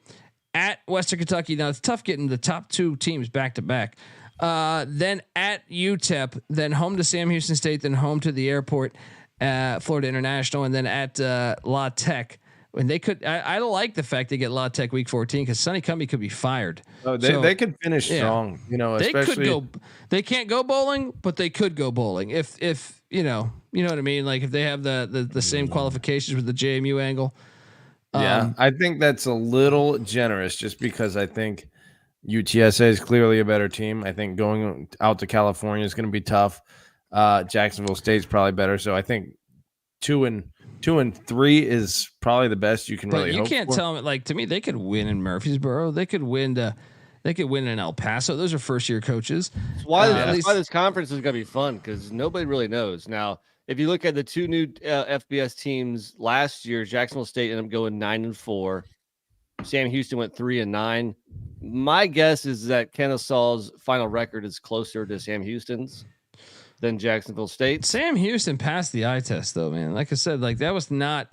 at Western Kentucky. Now it's tough getting the top 2 teams back to back. Then at UTEP, then home to Sam Houston State, then home to the airport, Florida International, and then at La Tech. When they could, I like the fact they get La Tech week 14 because Sonny Cumbie could be fired. Oh, they could finish strong. They could go. They can't go bowling, but they could go bowling if you know what I mean. Like if they have the same qualifications with the JMU angle. Yeah, I think that's a little generous, just because I think UTSA is clearly a better team. I think going out to California is going to be tough. Jacksonville State's probably better, so I think 2 and 3 is probably the best you can really hope for. You can't tell me, to me, they could win in Murfreesboro. They could win in El Paso. Those are first year coaches. That's why this conference is going to be fun because nobody really knows. Now, if you look at the 2 new FBS teams last year, Jacksonville State ended up going 9-4. Sam Houston went 3-9. My guess is that Kennesaw's final record is closer to Sam Houston's than Jacksonville State. Sam Houston passed the eye test, though, man. Like I said, that was not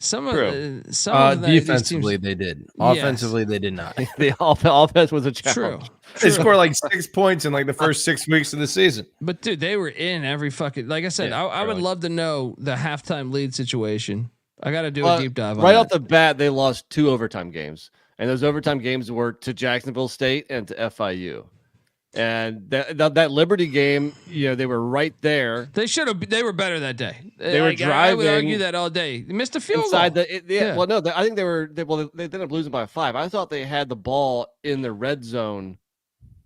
defensively they did. Offensively, they did not. The offense was a challenge. True. They scored 6 points in the first 6 weeks of the season. But dude, they were in every fucking. Like I said, I would love to know the halftime lead situation. I got to do a deep dive on right that. off the bat. They lost 2 overtime games, and those overtime games were to Jacksonville State and to FIU. And that Liberty game, they were right there. They should have. They were better that day. They were driving. I would argue that all day. They missed a field goal. Well, no, I think they ended up losing by 5. I thought they had the ball in the red zone.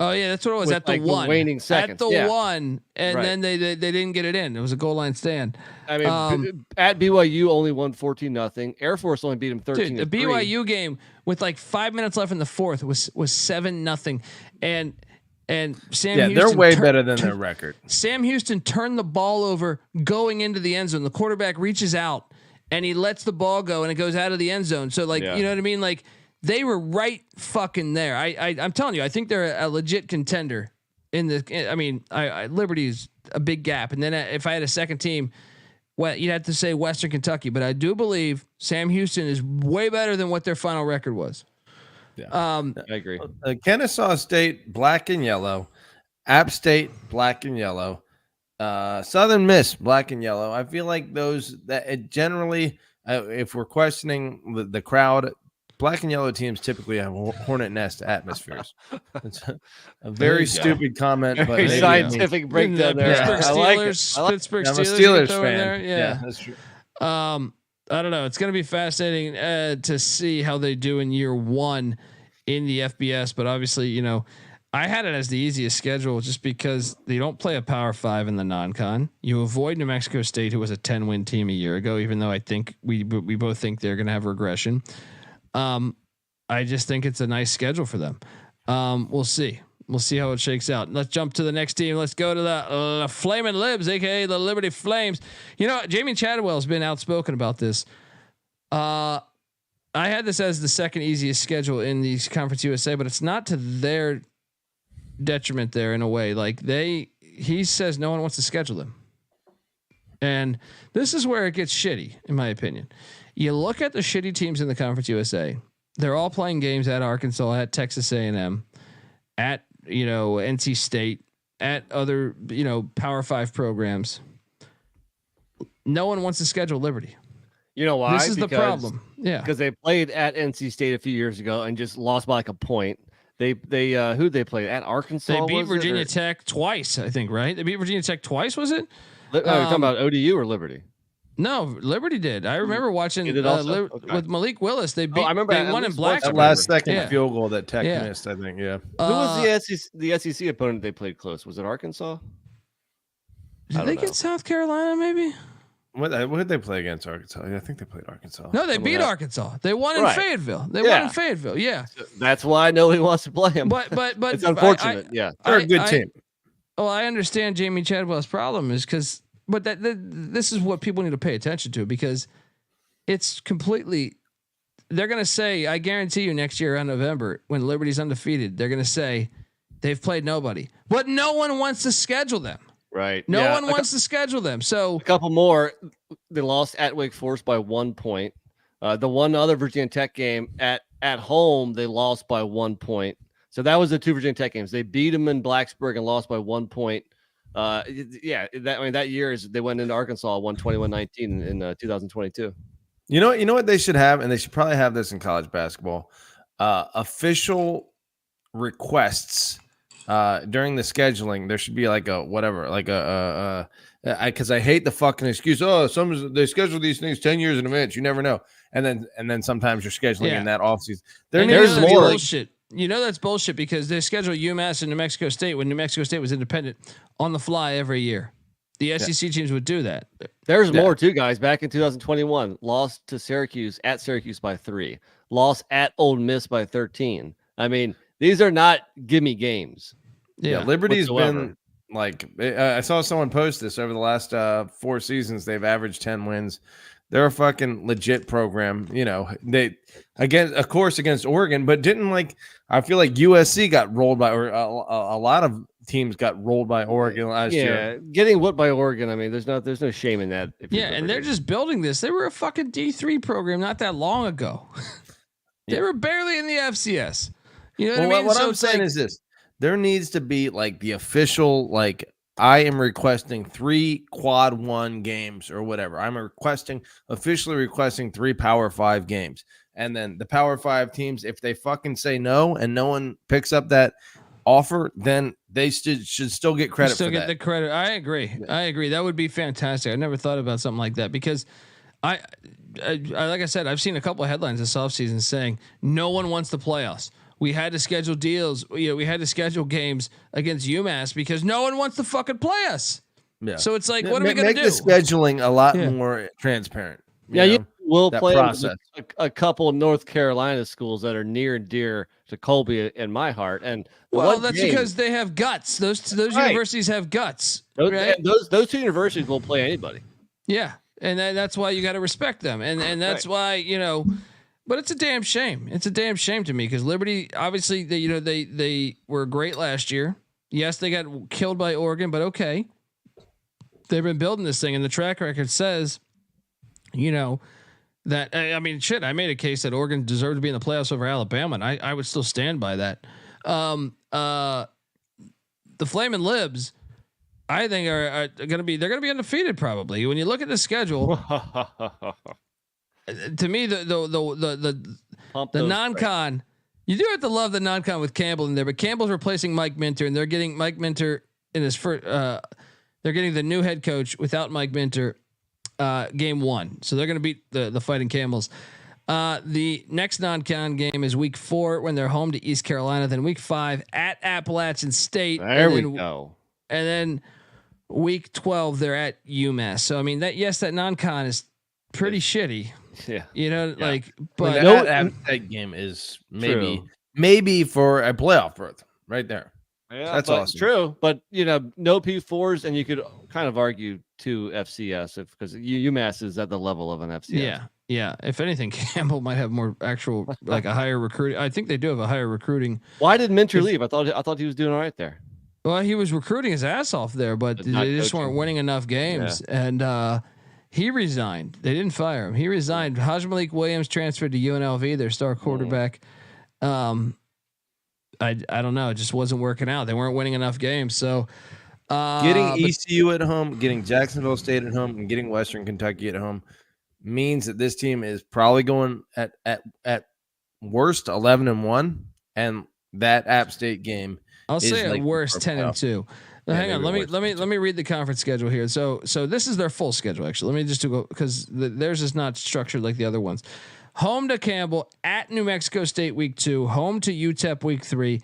Oh yeah, that's what it was at the one. Waning seconds. At the one, and then they didn't get it in. It was a goal line stand. I mean, at BYU only won 14-0. Air Force only beat them 13-3. The BYU game with 5 minutes left in the fourth was 7-0, and Sam Houston they're way better than their record. Sam Houston turned the ball over going into the end zone. The quarterback reaches out and he lets the ball go and it goes out of the end zone. So you know what I mean? They were right fucking there. I'm telling you, I think they're a legit contender in the. I mean, Liberty is a big gap. And then if I had a second team, you'd have to say Western Kentucky. But I do believe Sam Houston is way better than what their final record was. Yeah, I agree. Kennesaw State, black and yellow. App State, black and yellow. Southern Miss, black and yellow. I feel like those that generally, if we're questioning the crowd, black and yellow teams typically have hornet nest atmospheres. It's a very stupid comment, but very scientific breakdown there. Pittsburgh Steelers, I like Pittsburgh I'm a Steelers Steelers fan. Yeah, that's true. I don't know. It's going to be fascinating to see how they do in year 1 in the FBS. But obviously, I had it as the easiest schedule just because they don't play a Power 5 in the non-con. You avoid New Mexico State, who was a 10-win team a year ago, even though I think we both think they're going to have regression. I just think it's a nice schedule for them. We'll see. We'll see how it shakes out. Let's jump to the next team. Let's go to the Flamin' Libs, aka the Liberty Flames. Jamie Chadwell's been outspoken about this. I had this as the second easiest schedule in the Conference USA, but it's not to their detriment there in a way. He says no one wants to schedule them. And this is where it gets shitty, in my opinion. You look at the shitty teams in the Conference USA. They're all playing games at Arkansas, at Texas A&M, at NC State, at other Power 5 programs. No one wants to schedule Liberty. You know why? This is the problem. Yeah, because they played at NC State a few years ago and just lost by a point. They who'd they play at Arkansas? They beat Virginia Tech twice, I think. Right? They beat Virginia Tech twice. Was it? You're talking about ODU or Liberty? No, Liberty did. I remember watching did also? Okay. with Malik Willis. They beat. I remember they at won in least once I That Blacksburg. last second Yeah. field goal that Tech Yeah. missed, I think. Yeah. Who was the SEC opponent they played close? Was it Arkansas? Did I they don't know. get South Carolina? Maybe. What did they play against Arkansas? Yeah, I think they played Arkansas. No, they Some of beat that. Arkansas. They won in Right. Fayetteville. They won Yeah. in Fayetteville. Yeah. That's why nobody wants to play him. But it's unfortunate. Yeah. They're a good team. Well, I understand Jamie Chadwell's problem is because, but this is what people need to pay attention to because it's completely. They're going to say, I guarantee you, next year around November when Liberty's undefeated, they're going to say they've played nobody, but no one wants to schedule them. Right. No Yeah. one wants to schedule them. So A couple more. They lost at Wake Forest by 1 point. The one other Virginia Tech game at home, they lost by 1 point. So that was the two Virginia Tech games. They beat them in Blacksburg and lost by 1 point. That year is they went into Arkansas, won 21-19 in 2022. You know what they should have, and they should probably have this in college basketball. Official requests during the scheduling. There should be like a whatever, like because I hate the fucking excuse. Oh, they schedule these things 10 years in advance. You never know, and then sometimes you're scheduling Yeah. in that offseason. And There's that's more. bullshit. You know that's bullshit because they schedule UMass and New Mexico State when New Mexico State was independent on the fly every year. The SEC teams would do that. There's more too, guys. Back in 2021, lost to Syracuse at Syracuse by 3, lost at Ole Miss by 13. I mean, these are not gimme games. Yeah, Liberty's whatsoever. been like I saw someone post this over the last 4 seasons. They've averaged 10 wins. They're a fucking legit program. You know, they against Oregon, but didn't I feel like USC got rolled by, or a lot of teams got rolled by Oregon last year. Getting whooped by Oregon. I mean, there's no shame in that. Yeah, and they're just building this. They were a fucking D3 program not that long ago. They were barely in the FCS. You know what I mean? What So I'm it's saying like- is this: there needs to be like the official, like I am requesting 3 quad 1 games or whatever. I'm officially requesting 3 Power 5 games. And then the Power 5 teams, if they fucking say no and no one picks up that offer, then they should still get credit still for get that. the credit. I agree. That would be fantastic. I never thought about something like that because I like I said, I've seen a couple of headlines this offseason saying no one wants to play us. We had to schedule deals. We had to schedule games against UMass because no one wants to fucking play us. Yeah. So it's like, what are we going to Make do? the scheduling a lot Yeah. more transparent. You will that play process. a couple of North Carolina schools that are near and dear to Colby and my heart. And Well, that's because they have guts. Those Right. universities have guts. those, right? those two universities will play anybody. Yeah, and that's why you got to respect them, and that's why But it's a damn shame. It's a damn shame to me because Liberty, obviously, they were great last year. Yes, they got killed by Oregon, but okay, they've been building this thing, and the track record says, that I mean, shit. I made a case that Oregon deserved to be in the playoffs over Alabama, and I would still stand by that. The Flamin' Libs, I think are going to be undefeated probably. When you look at the schedule, to me the non-con, you do have to love the non-con with Campbell in there, but Campbell's replacing Mike Minter, and they're getting Mike Minter in his first. They're getting the new head coach without Mike Minter. Game 1, so they're going to beat the Fighting Camels. The next non-con game is week 4 when they're home to East Carolina. Then week 5 at Appalachian State. There we go. And then week 12 they're at UMass. So I mean that non-con is pretty shitty. Yeah. But that State game is maybe for a playoff berth right there. Yeah, That's awesome. True, but no P4s, and you could kind of argue 2 FCS because UMass is at the level of an FCS. Yeah. If anything, Campbell might have more actual a higher recruiting. I think they do have a higher recruiting. Why did Minter leave? I thought he was doing all right there. Well, he was recruiting his ass off there, but they just weren't winning enough games, and he resigned. They didn't fire him. He resigned. Haj Malik Williams transferred to UNLV, their star quarterback. I don't know. It just wasn't working out. They weren't winning enough games. So Getting ECU at home, getting Jacksonville State at home, and getting Western Kentucky at home means that this team is probably going at worst 11-1, and that App State game. I'll say like at worst 10-2. Hang on. Let me read the conference schedule here. So this is their full schedule actually. Let me just go because theirs is not structured like the other ones. Home to Campbell, at New Mexico State week 2, home to UTEP week 3,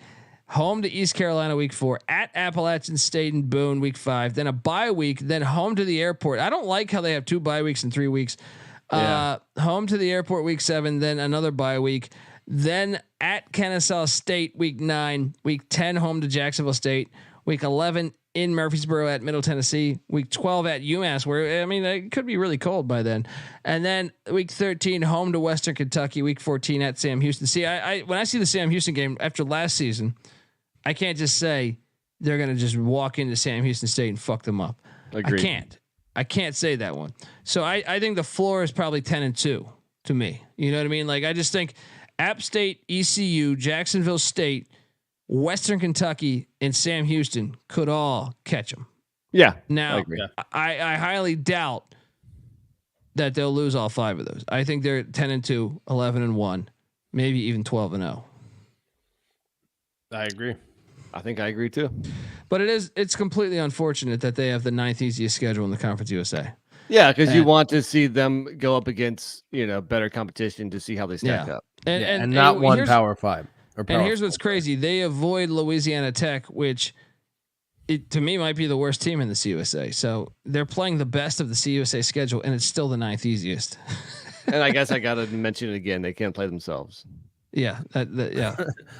home to East Carolina week 4, at Appalachian State and Boone week 5, then a bye week, then home to the airport. I don't like how they have 2 bye weeks in 3 weeks. Home to the airport week 7, then another bye week, then at Kennesaw State week 9, week 10 home to Jacksonville State, week 11 in Murfreesboro at Middle Tennessee, week 12 at UMass, where I mean it could be really cold by then, and then week 13 home to Western Kentucky, week 14 at Sam Houston. See, I when I see the Sam Houston game after last season, I can't just say they're gonna just walk into Sam Houston State and fuck them up. Agreed. I can't say that one. So I think the floor is probably 10-2 to me. You know what I mean? Like I just think App State, ECU, Jacksonville State, Western Kentucky, and Sam Houston could all catch them. Yeah. Now, I highly doubt that they'll lose all 5 of those. I think they're 10-2, 11-1, maybe even 12-0. I agree. I think I agree too. But it's completely unfortunate that they have the 9th easiest schedule in the Conference USA. Yeah, because you want to see them go up against better competition to see how they stack up, and not one Power 5. And here's what's crazy: they avoid Louisiana Tech, which to me might be the worst team in the CUSA. So they're playing the best of the CUSA schedule, and it's still the 9th easiest. And I guess I got to mention it again: they can't play themselves. Yeah, yeah.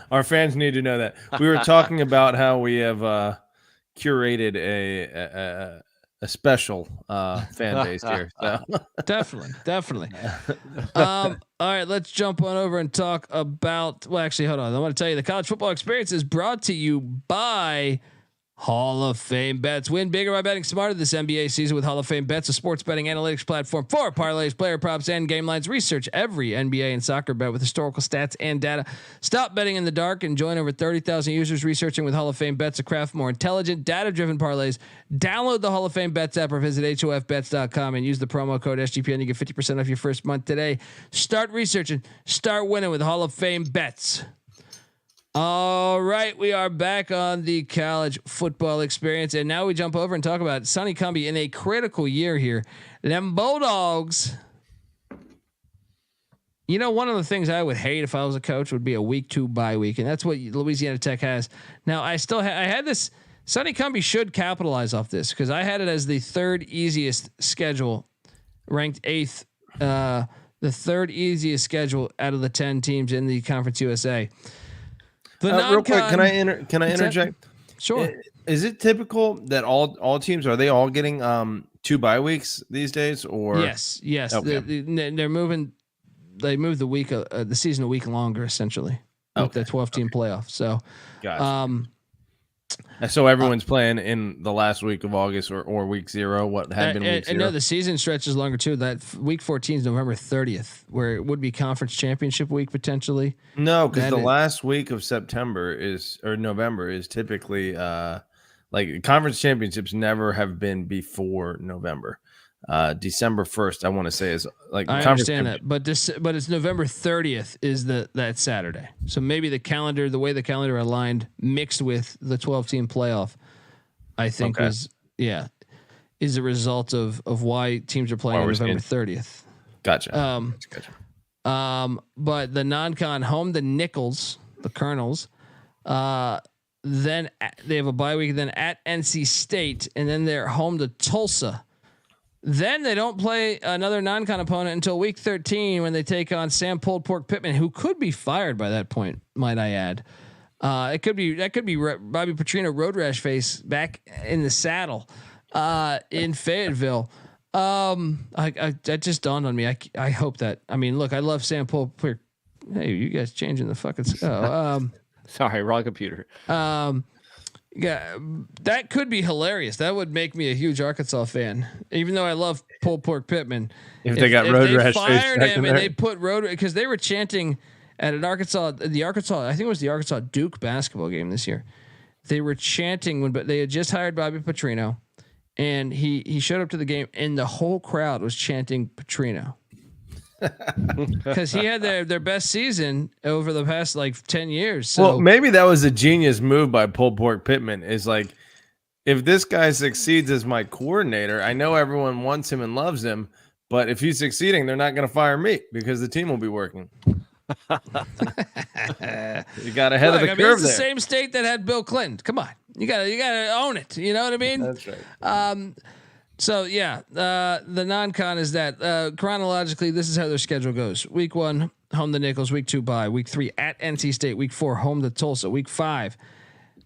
Our fans need to know that. We were talking about how we have curated a special fan base here. So. Definitely. All right, let's jump on over and talk about. Well, actually, hold on. I want to tell you the college football experience is brought to you by Hall of Fame Bets. Win bigger by betting smarter this NBA season with Hall of Fame Bets, a sports betting analytics platform for parlays, player props, and game lines. Research every NBA and soccer bet with historical stats and data. Stop betting in the dark and join over 30,000 users researching with Hall of Fame Bets to craft more intelligent, data-driven parlays. Download the Hall of Fame Bets app or visit hofbets.com and use the promo code SGPN to get 50% off your first month today. Start researching, start winning with Hall of Fame Bets. All right, we are back on the college football experience, and now we jump over and talk about Sonny Cumbie in a critical year here. Them Bulldogs. You know, one of the things I would hate if I was a coach would be a week 2 bye week, and that's what Louisiana Tech has. Now, I had this. Sonny Cumbie should capitalize off this because I had it as the 3rd easiest schedule, ranked 8th, the 3rd easiest schedule out of the 10 teams in the Conference USA. Real quick, can I interject? Sure. Is it typical that all teams are they all getting 2 bye weeks these days? Or yes, okay. They're moving. They move the season a week longer essentially with the 12-team playoff. So, gotcha. So everyone's playing in the last week of August or week 0. What had been week 0? No, the season stretches longer too. That week 14 is November 30th, where it would be conference championship week potentially. No, because the last week of November is typically like conference championships never have been before November. December 1st, I want to say is like I understand that, but it's November 30th is that Saturday. So maybe the way the calendar aligned mixed with the 12-team playoff, I think is a result of why teams are playing on November 30th. Gotcha. But the non-con home, the Nichols, the Colonels, then they have a bye week, then at NC State, and then they're home to Tulsa. Then they don't play another non-con opponent until week 13 when they take on Sam Pulled Pork Pittman, who could be fired by that point, might I add. That could be Bobby Petrino Road Rash face back in the saddle in Fayetteville. That just dawned on me. I hope that. I mean, look, I love Sam Pulled Pork. Hey, you guys changing the fucking. Sorry, wrong computer. Yeah, that could be hilarious. That would make me a huge Arkansas fan, even though I love Pulled Pork Pittman. If they fired him and they put Road, because they were chanting at an Arkansas, I think it was the Arkansas Duke basketball game this year. They were chanting but they had just hired Bobby Petrino, and he showed up to the game, and the whole crowd was chanting Petrino. Because he had their best season over the past 10 years. So. Well, maybe that was a genius move by Pulled Pork Pittman. Is like if this guy succeeds as my coordinator, I know everyone wants him and loves him, but if he's succeeding, they're not going to fire me because the team will be working. You got ahead of the curve it's the there. same state that had Bill Clinton. Come on, you gotta own it. You know what I mean? That's right. So yeah, the non-con is that chronologically, this is how their schedule goes. Week 1, home to Nichols. Week 2, bye. Week 3 at NC State. Week 4, home to Tulsa. Week 5,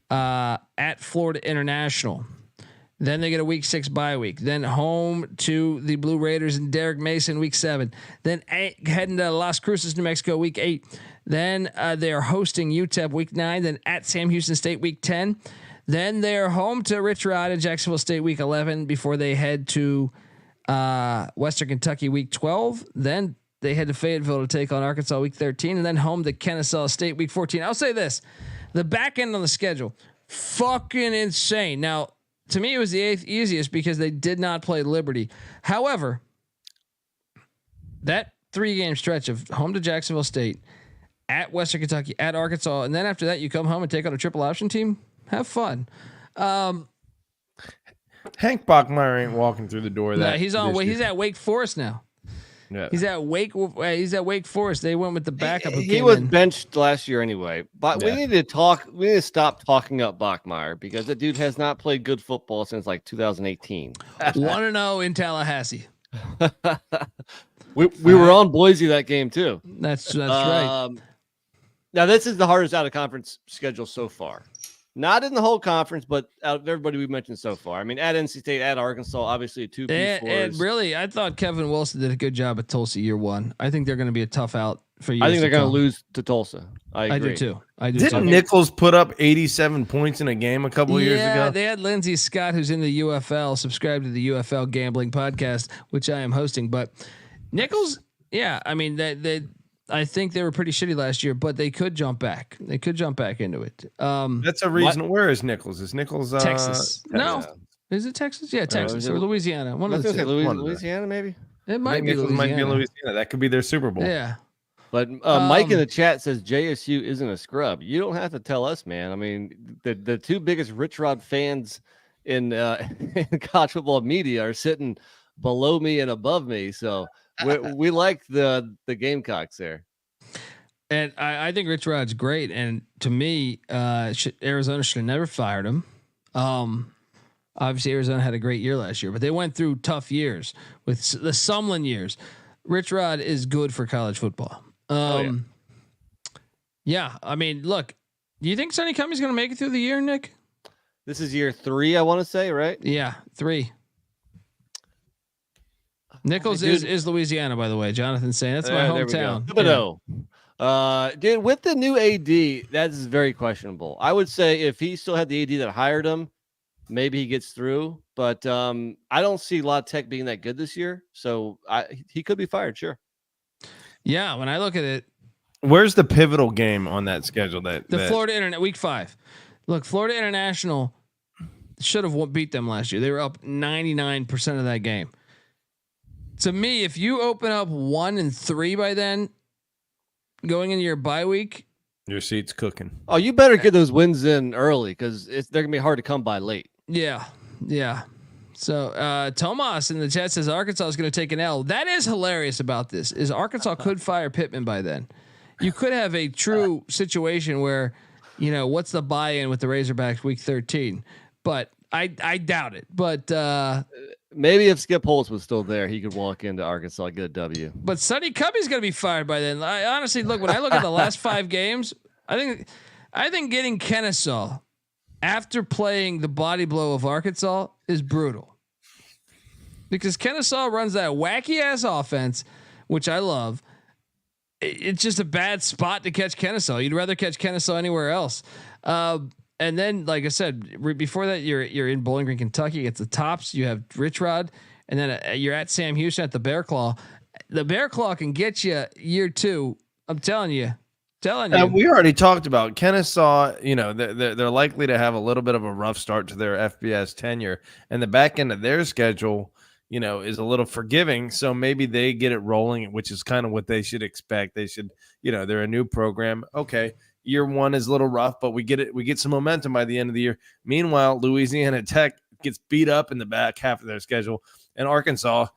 at Florida International. Then they get a week 6 bye week. Then home to the Blue Raiders and Derek Mason, week 7. Then heading to Las Cruces, New Mexico, week 8. Then they are hosting UTEP week 9. Then at Sam Houston State, week 10. Then they are home to Rich Rod and Jacksonville State, week 11, before they head to Western Kentucky, week 12. Then they head to Fayetteville to take on Arkansas, week 13. And then home to Kennesaw State, week 14. I'll say this. The back end on the schedule, fucking insane. Now, to me, it was the 8th easiest because they did not play Liberty. However, that 3-game stretch of home to Jacksonville State, at Western Kentucky, at Arkansas, and then after that, you come home and take on a triple option team. Have fun. Hank Bachmeier ain't walking through the door. That he's on. He's at Wake Forest now. Yeah. He's at Wake Forest. They went with the backup. He was benched last year anyway. But we need to talk. We need to stop talking up Bachmeier because the dude has not played good football since like 2018. 1-0 in Tallahassee. We were on Boise that game too. That's right. Now this is the hardest out of conference schedule so far. Not in the whole conference, but out of everybody we mentioned so far. I mean, at NC State, at Arkansas, obviously 2 P4s. And really, I thought Kevin Wilson did a good job at Tulsa year 1. I think they're going to be a tough out for you. I think they're going to lose to Tulsa. I agree. do too. Didn't Nichols put up 87 points in a game a couple of years ago? Yeah, they had Lindsey Scott, who's in the UFL, subscribed to the UFL Gambling Podcast, which I am hosting. But Nichols, yeah, I mean, I think they were pretty shitty last year, but they could jump back. They could jump back into it. That's a reason. Where is Nichols? Is Nichols Texas? No, is it Texas? Yeah, Texas or Louisiana. One of the two. Louisiana, maybe. It might be Louisiana. Might be Louisiana. That could be their Super Bowl. Yeah. But Mike in the chat says JSU isn't a scrub. You don't have to tell us, man. I mean, the 2 biggest Rich Rod fans in college football media are sitting below me and above me. So we like the Gamecocks there. And I think Rich Rod's great. And to me, Arizona should have never fired him. Obviously, Arizona had a great year last year, but they went through tough years with the Sumlin years. Rich Rod is good for college football. Yeah, I mean, look, do you think Sonny Cummings going to make it through the year, Nick? This is year 3, I want to say, right? Yeah, 3. Nichols is Louisiana, by the way. Jonathan's saying that's my hometown. Dude, with the new AD, that is very questionable. I would say if he still had the AD that hired him, maybe he gets through. But I don't see La Tech being that good this year, so he could be fired. Sure. Yeah, when I look at it, where's the pivotal game on that schedule? Florida Internet week 5. Look, Florida International should have beat them last year. They were up 99% of that game. To me, if you open up 1-3 by then, going into your bye week, your seat's cooking. Oh, you better get those wins in early because they're gonna be hard to come by late. Yeah. So Tomas in the chat says Arkansas is going to take an L. That is hilarious about this. Is Arkansas could fire Pittman by then. You could have a true situation where, what's the buy-in with the Razorbacks week 13? But I doubt it. But maybe if Skip Holtz was still there, he could walk into Arkansas and get a W. But Sonny Cummings going to be fired by then. I honestly look when I look at the last 5 games. I think getting Kennesaw after playing the body blow of Arkansas is brutal. Because Kennesaw runs that wacky ass offense, which I love. It's just a bad spot to catch Kennesaw. You'd rather catch Kennesaw anywhere else. And then, like I said, before that, you're in Bowling Green, Kentucky. It's the Tops. You have Rich Rod, and then you're at Sam Houston at the Bear Claw. The Bear Claw can get you year 2. I'm telling you. We already talked about Kennesaw. They're likely to have a little bit of a rough start to their FBS tenure, and the back end of their schedule, is a little forgiving. So maybe they get it rolling, which is kind of what they should expect. They should, they're a new program. Okay, year one is a little rough, but we get some momentum by the end of the year. Meanwhile, Louisiana Tech gets beat up in the back half of their schedule, and Kennesaw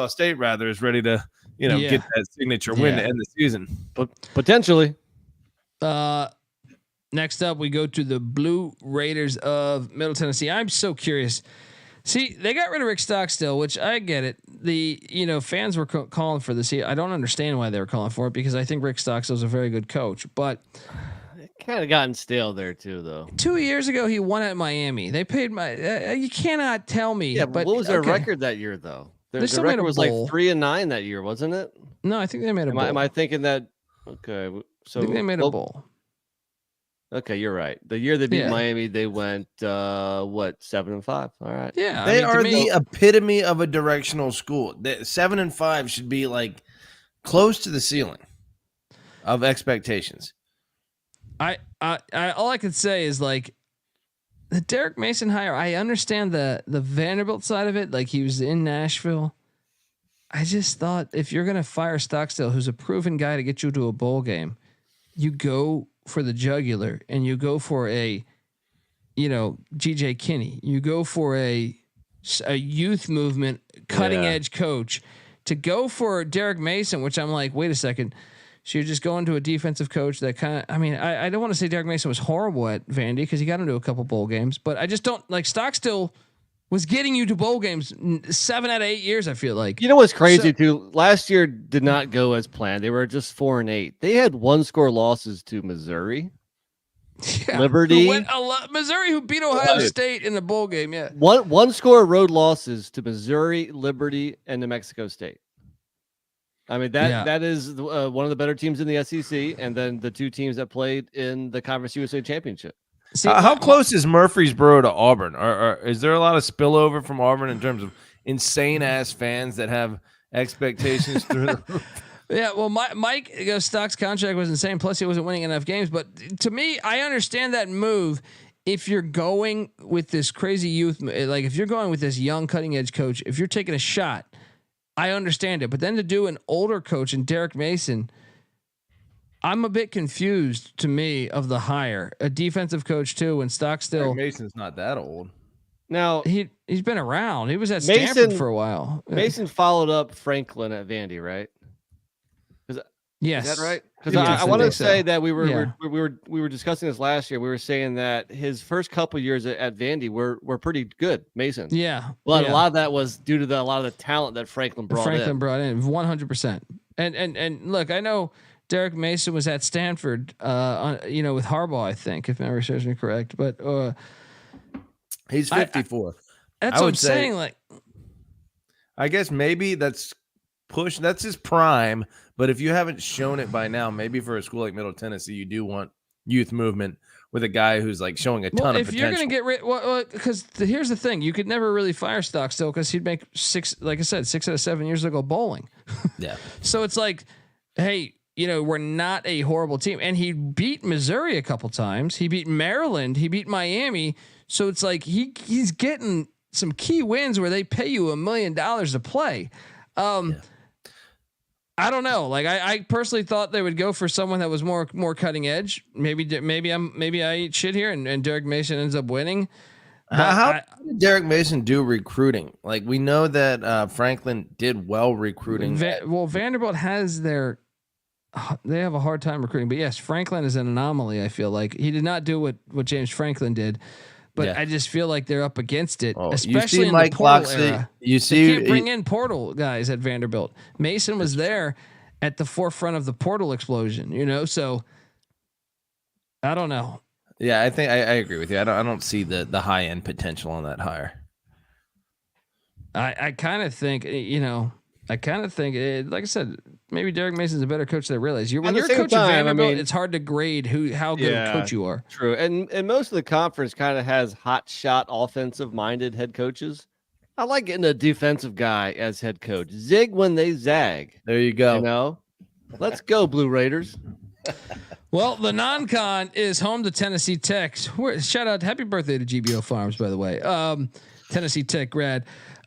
State rather is ready to get that signature win to end the season. But potentially. Next up, we go to the Blue Raiders of Middle Tennessee. I'm so curious. See, they got rid of Rick Stockstill, which I get it. The fans were calling for this. I don't understand why they were calling for it, because I think Rick Stockstill is a very good coach. But it kind of gotten stale there too, though. 2 years ago, he won at Miami. They paid you cannot tell me. Yeah, but what was their record that year, though? Their record was like 3-9 that year, wasn't it? No, I think they made a bowl. Am I thinking that? Okay, so I think they made a bowl. Okay, you're right. The year they beat Miami, they went 7-5. All right. Yeah, they are the epitome of a directional school. 7-5 should be like close to the ceiling of expectations. I all I could say is like the Derek Mason hire. I understand the Vanderbilt side of it. Like, he was in Nashville. I just thought, if you're gonna fire Stockstill, who's a proven guy to get you to a bowl game, you go for the jugular, and you go for a, GJ Kinney. You go for a youth movement, cutting edge coach. To go for Derek Mason, which I'm like, wait a second. So you're just going to a defensive coach that kind of, I don't want to say Derek Mason was horrible at Vandy, because he got into a couple bowl games, but I just don't like Stockstill was getting you to bowl games 7 out of 8 years. I feel like, what's crazy too? Last year did not go as planned. They were just 4-8. They had 1-score losses to Missouri, Liberty, Missouri, who beat Ohio State in the bowl game. Yeah, one-score road losses to Missouri, Liberty, and New Mexico State. That is one of the better teams in the SEC, and then the two teams that played in the Conference USA Championship. See, how close is Murfreesboro to Auburn? Or is there a lot of spillover from Auburn in terms of insane ass fans that have expectations through the roof? Yeah, well, Mike Stock's contract was insane. Plus, he wasn't winning enough games. But to me, I understand that move. If you're going with this crazy youth, like if you're going with this young cutting edge coach, if you're taking a shot, I understand it. But then to do an older coach and Derek Mason, I'm a bit confused, to me, of the hire. A defensive coach too, and Stockstill. Mason's not that old. Now he's been around. He was at Stanford for a while. Mason followed up Franklin at Vandy, right? Yes, is that right? Because I want to say that we were discussing this last year. We were saying that his first couple years at Vandy were pretty good. Mason, yeah. Well, a lot of that was due to a lot of the talent that Franklin brought in 100%. And look, I know Derek Mason was at Stanford, with Harbaugh, I think, if memory serves me correct. But he's 54. That's what I'm saying. Like, I guess maybe that's his prime. But if you haven't shown it by now, maybe for a school like Middle Tennessee, you do want youth movement with a guy who's like showing a ton of potential. If you're going to get rid, because here's the thing, you could never really fire Stockstill because he'd make 6 out of 7 years ago bowling. Yeah. So it's like, hey, we're not a horrible team. And he beat Missouri a couple times. He beat Maryland. He beat Miami. So it's like he's getting some key wins where they pay you $1 million to play. I don't know. Like I personally thought they would go for someone that was more cutting edge. Maybe I eat shit here and Derek Mason ends up winning. How did Derek Mason do recruiting? Like, we know that Franklin did well recruiting. Vanderbilt has they have a hard time recruiting, but yes, Franklin is an anomaly. I feel like he did not do what James Franklin did. But I just feel like they're up against it, especially in the portal era. They can't bring in portal guys at Vanderbilt. Mason was there at the forefront of the portal explosion, so I don't know. Yeah, I think I agree with you. I don't see the high end potential on that hire. I kind of think, like I said, maybe Derek Mason's a better coach than I realize. When you're a coach at Vanderbilt, it's hard to grade how good a coach you are. True. And most of the conference kind of has hot shot offensive minded head coaches. I like getting a defensive guy as head coach. Zig when they zag. There you go. Let's go, Blue Raiders. Well, the non-con is home to Tennessee Tech. Shout out, happy birthday to GBO Farms, by the way. Tennessee Tech grad.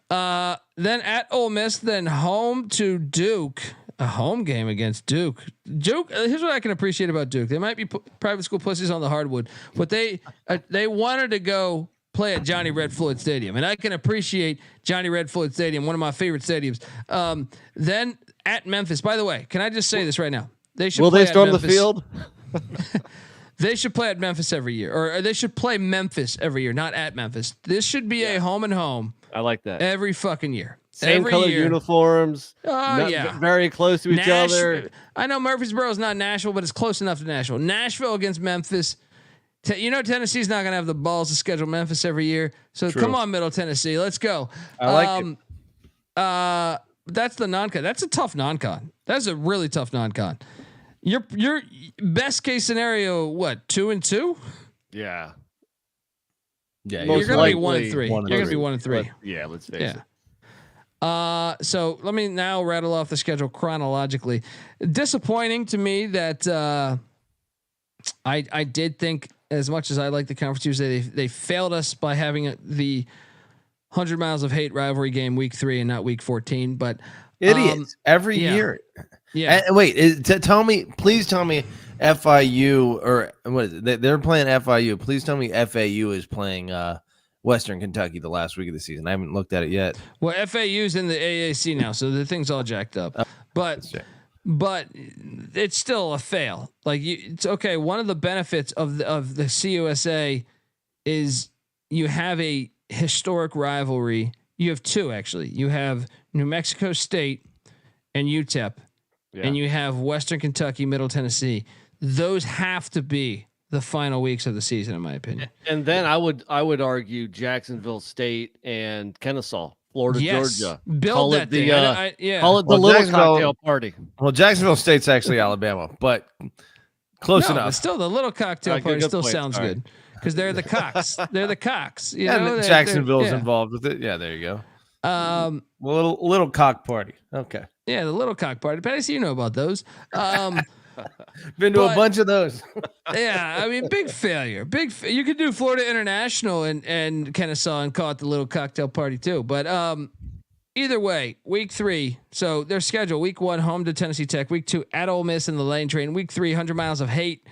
Then at Ole Miss, then home to Duke. a home game against Duke. Duke. Here's what I can appreciate about Duke. They might be private school pussies on the hardwood, but they wanted to go play at Johnny Red Floyd Stadium, and I can appreciate Johnny Red Floyd Stadium, one of my favorite stadiums. Then at Memphis. By the way, can I just say this right now? They should. Will play they storm at the Memphis. field? They should play at Memphis every year, or they should play Memphis every year, not at Memphis. This should be a home and home I like that. every fucking year. Same every color year. uniforms. Oh yeah, very close to each other. I know Murfreesboro is not Nashville, but it's close enough to Nashville. Nashville against Memphis. Tennessee's not going to have the balls to schedule Memphis every year. So come on, Middle Tennessee, let's go. I like it. That's the non-con. That's a tough non-con. That's a really tough non-con. Your best case scenario, what, 2-2? Yeah. Yeah, You're going to be 1-3. 1-3. You're going to be 1-3. Yeah, let's face it. So let me now rattle off the schedule chronologically. Disappointing to me that I did think, as much as I like the Conference Tuesday, they failed us by having the 100 Miles of Hate rivalry game week 3 and not week 14. But idiots every year. Yeah. And wait, please tell me FIU or what is it? They're playing FIU. Please tell me FAU is playing Western Kentucky the last week of the season. I haven't looked at it yet. Well, FAU's in the AAC now, so the thing's all jacked up. But it's still a fail. Like it's okay. One of the benefits of the CUSA is you have a historic rivalry. You have two actually. You have New Mexico State and UTEP, and you have Western Kentucky, Middle Tennessee. Those have to be the final weeks of the season, in my opinion. And then I would argue Jacksonville State and Kennesaw, Florida, Georgia. Build call that it the thing. call it the Well, little Jacksonville- cocktail party. Well, Jacksonville State's actually Alabama, but close No, but enough. still, the little cocktail Good party still point. sounds All right. good because they're the cocks. They're the cocks. You And know, they're- Jacksonville's yeah. involved with it. Yeah, there you go. Um, Little cock party. Okay, yeah, the little cock party. Patty, so you know about those. been to But- a bunch of those. Yeah, I mean, big failure. You could do Florida International and Kennesaw and call it the little cocktail party too. But either way, week 3. So their schedule: week 1, home to Tennessee Tech; week 2, at Ole Miss in the Lane Train; week 3, 100 Miles of Hate.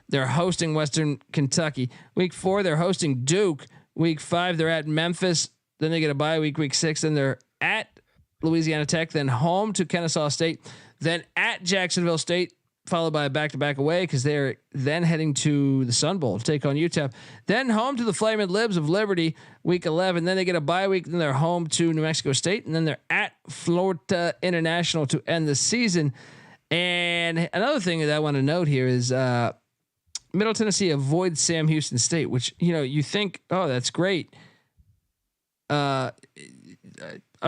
They're hosting Western Kentucky. Week 4, they're hosting Duke. Week 5, they're at Memphis. Then they get a bye week. Week 6, then they're at Louisiana Tech. Then home to Kennesaw State. Then at Jacksonville State, followed by a back-to-back away because they're then heading to the Sun Bowl to take on UTEP. Then home to the Flaming Libs of Liberty, week 11. Then they get a bye week. Then they're home to New Mexico State, and then they're at Florida International to end the season. And another thing that I want to note here is Middle Tennessee avoids Sam Houston State, which you think, oh, that's great. I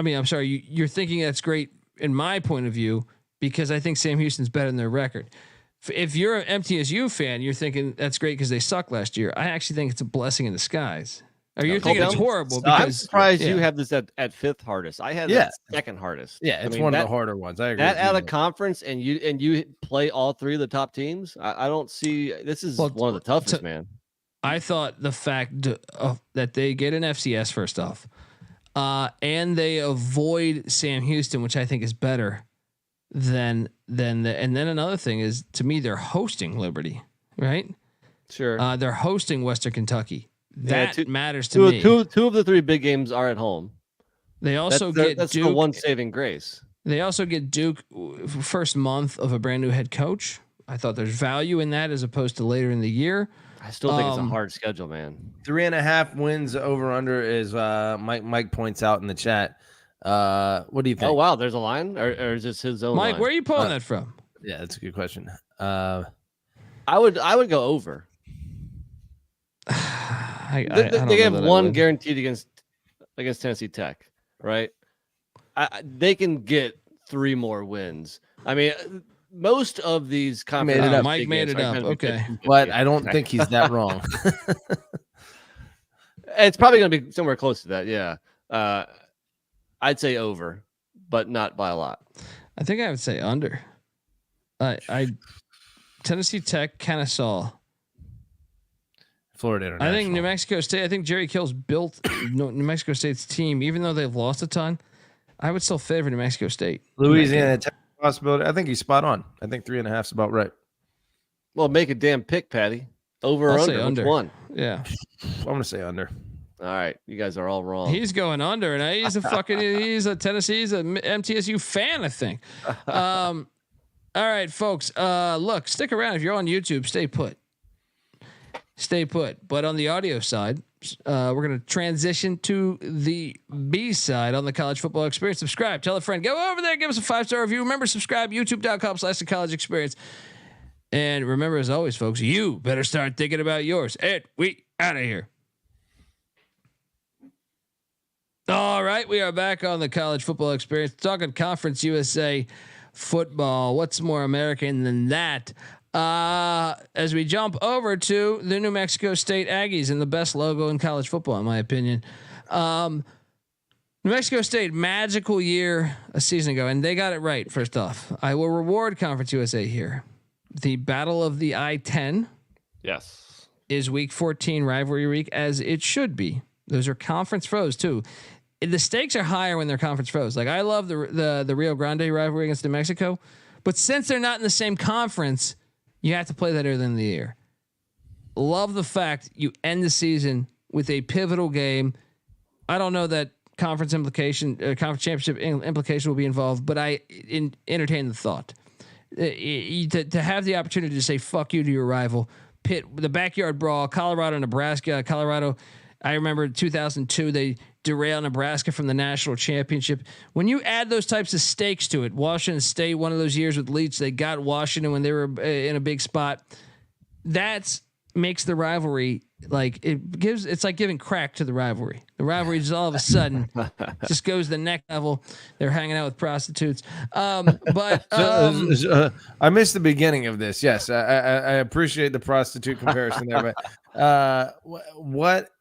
mean, I'm sorry, you're thinking that's great in my point of view, because I think Sam Houston's better than their record. If you're an MTSU fan, you're thinking that's great because they sucked last year. I actually think it's a blessing in disguise. Or you're thinking it's horrible I'm because surprised you have this at fifth hardest. I had that second hardest. Yeah, it's I mean, one that, of the harder ones. I agree. That with you out there. of conference and you play all three of the top teams. I don't see this is one of the toughest, man. I thought the fact that they get an FCS first off, and they avoid Sam Houston, which I think is better than and then another thing is, to me, they're hosting Liberty, right? Sure. They're hosting Western Kentucky. That matters to me. Two of the three big games are at home. They also that's Duke. the one saving grace. They also get Duke first month of a brand new head coach. I thought there's value in that as opposed to later in the year. I still think it's a hard schedule, man. 3.5 wins over under is Mike points out in the chat. What do you think? Oh wow, there's a line, or is this his own? Mike, line? where are you pulling that from? Yeah, that's a good question. I would go over. They have one guaranteed against Tennessee Tech, right? They can get 3 more wins. I mean, most of these conference Mike made it up. Okay, but I don't think he's that wrong. It's probably going to be somewhere close to that. Yeah, I'd say over, but not by a lot. I think I would say under. Tennessee Tech, Kennesaw. Florida International. I think New Mexico State. I think Jerry Kill's built New Mexico State's team, even though they've lost a ton. I would still favor New Mexico State. Louisiana Tech possibility. I think he's spot on. I think 3.5 is about right. Well, make a damn pick, Patty. Over or I'll say under? under. Which one? Yeah. I'm gonna say under. All right, you guys are all wrong. He's going under, and he's a Tennessee, he's a MTSU fan, I think. All right, folks. Look, stick around if you're on YouTube. Stay put. But on the audio side, we're going to transition to the B side on the college football experience. Subscribe, tell a friend, go over there, give us a 5-star review. Remember, subscribe, youtube.com/the college experience. And remember, as always, folks, you better start thinking about yours. And we out of here. All right, we are back on the college football experience, talking Conference USA football. What's more American than that? As we jump over to the New Mexico State Aggies and the best logo in college football, in my opinion. New Mexico State, magical year a season ago, and they got it right. First off, I will reward Conference USA here. The Battle of the I-10 is week 14 rivalry week, as it should be. Those are conference foes too. The stakes are higher when they're conference foes. Like, I love the Rio Grande rivalry against New Mexico, but since they're not in the same conference, you have to play that early in the year. Love the fact you end the season with a pivotal game. I don't know that conference championship implication will be involved, but I entertain the thought. To have the opportunity to say fuck you to your rival, pit the backyard brawl, Colorado, Nebraska. Colorado, I remember 2002, they derailed Nebraska from the national championship. When you add those types of stakes to it, Washington State, one of those years with Leach, they got Washington when they were in a big spot. That makes the rivalry, like, it's like giving crack to the rivalry. The rivalry just all of a sudden just goes to the next level. They're hanging out with prostitutes. I missed the beginning of this. Yes, I appreciate the prostitute comparison there, but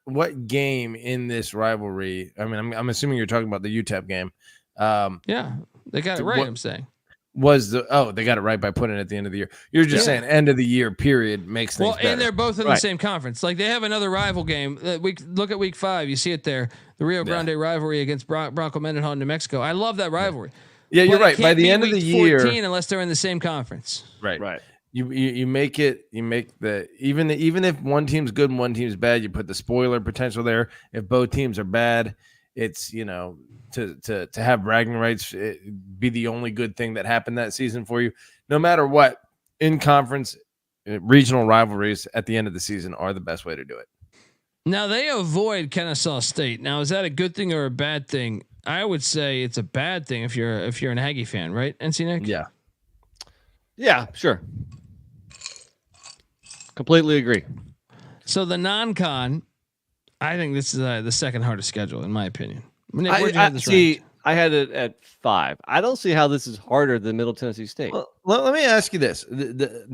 what game in this rivalry? I mean, I'm assuming you're talking about the UTEP game. Yeah, they got it right. I'm saying. They got it right by putting it at the end of the year. You're just saying end of the year period makes things better. And they're both in the same conference. Like, they have another rival game. Look at week 5. You see it there. The Rio Grande rivalry against Bronco Mendenhall, New Mexico. I love that rivalry. Yeah, you're right. By the end of the year, 14 unless they're in the same conference. Right. You make the even if one team's good and one team's bad, you put the spoiler potential there. If both teams are bad, it's, to have bragging rights be the only good thing that happened that season for you. No matter what, in conference, regional rivalries at the end of the season are the best way to do it. Now, they avoid Kennesaw State. Now, is that a good thing or a bad thing? I would say it's a bad thing if you're an Aggie fan, right, NC Nick? Yeah, sure. Completely agree. So the non-con, I think this is the second hardest schedule, in my opinion. Nick, I had it at 5. I don't see how this is harder than Middle Tennessee State. Well, let me ask you this: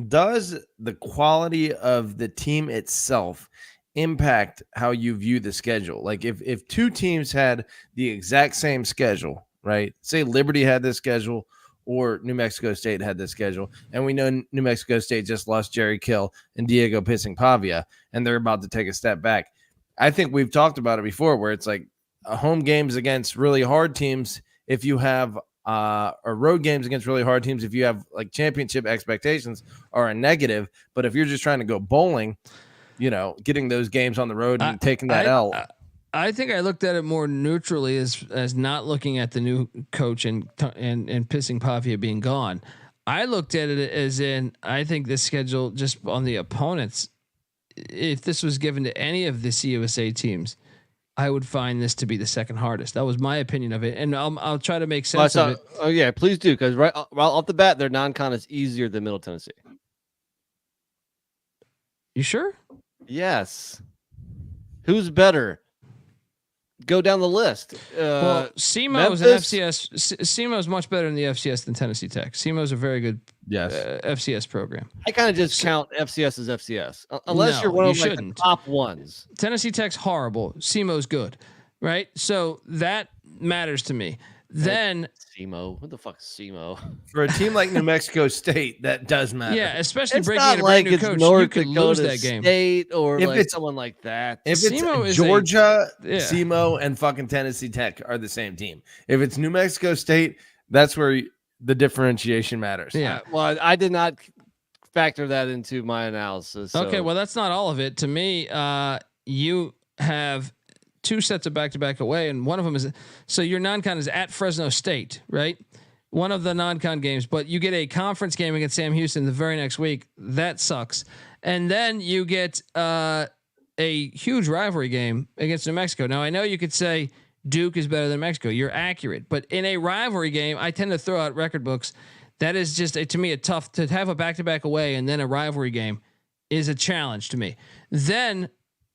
does the quality of the team itself impact how you view the schedule? Like, if two teams had the exact same schedule, right? Say Liberty had this schedule, or New Mexico State had this schedule, and we know New Mexico State just lost Jerry Kill and Diego Pissing-Pavia, and they're about to take a step back. I think we've talked about it before, where it's like home games against really hard teams. If you have or road games against really hard teams, if you have like championship expectations, are a negative. But if you're just trying to go bowling, getting those games on the road and taking that L. I think I looked at it more neutrally as not looking at the new coach and Pissing-Pavia being gone. I looked at it as in, I think this schedule just on the opponents, if this was given to any of the CUSA teams, I would find this to be the second hardest. That was my opinion of it, and I'll try to make sense of it. Oh yeah, please do, because right off the bat, their non-con is easier than Middle Tennessee. You sure? Yes. Who's better? Go down the list. Well, SEMO's an FCS. SEMO's much better in the FCS than Tennessee Tech. SEMO's a very good FCS program. I kind of just count FCS as FCS, unless you're one of the top ones. Tennessee Tech's horrible. SEMO's good, right? So that matters to me. Then SEMO, what the fuck is SEMO? For a team like New Mexico State, that does matter. Yeah, especially it's breaking in a brand new coach, you could lose that game. State or if it's someone like that. If it's Georgia, SEMO, and fucking Tennessee Tech are the same team. If it's New Mexico State, that's where the differentiation matters. Yeah. Well, I did not factor that into my analysis. So. Okay, well, that's not all of it. To me, you have 2 sets of back-to-back away, and one of them is so your non-con is at Fresno State, right? One of the non-con games, but you get a conference game against Sam Houston the very next week. That sucks. And then you get a huge rivalry game against New Mexico. Now, I know you could say Duke is better than Mexico. You're accurate, but in a rivalry game, I tend to throw out record books. That is just to me a tough to have a back-to-back away and then a rivalry game is a challenge to me. Then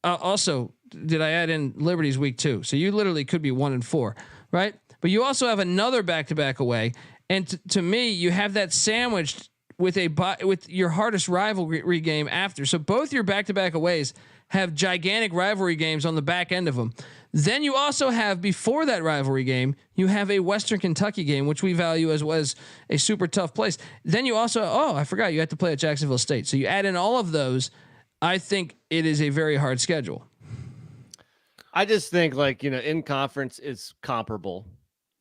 also, did I add in Liberty's week 2? So you literally could be 1-4, right? But you also have another back-to-back away, and to me, you have that sandwiched with your hardest rivalry game after. So both your back-to-back aways have gigantic rivalry games on the back end of them. Then you also have, before that rivalry game, you have a Western Kentucky game, which we value as was a super tough place. Then you also, I forgot, you have to play at Jacksonville State. So you add in all of those. I think it is a very hard schedule. I just think in conference it's comparable.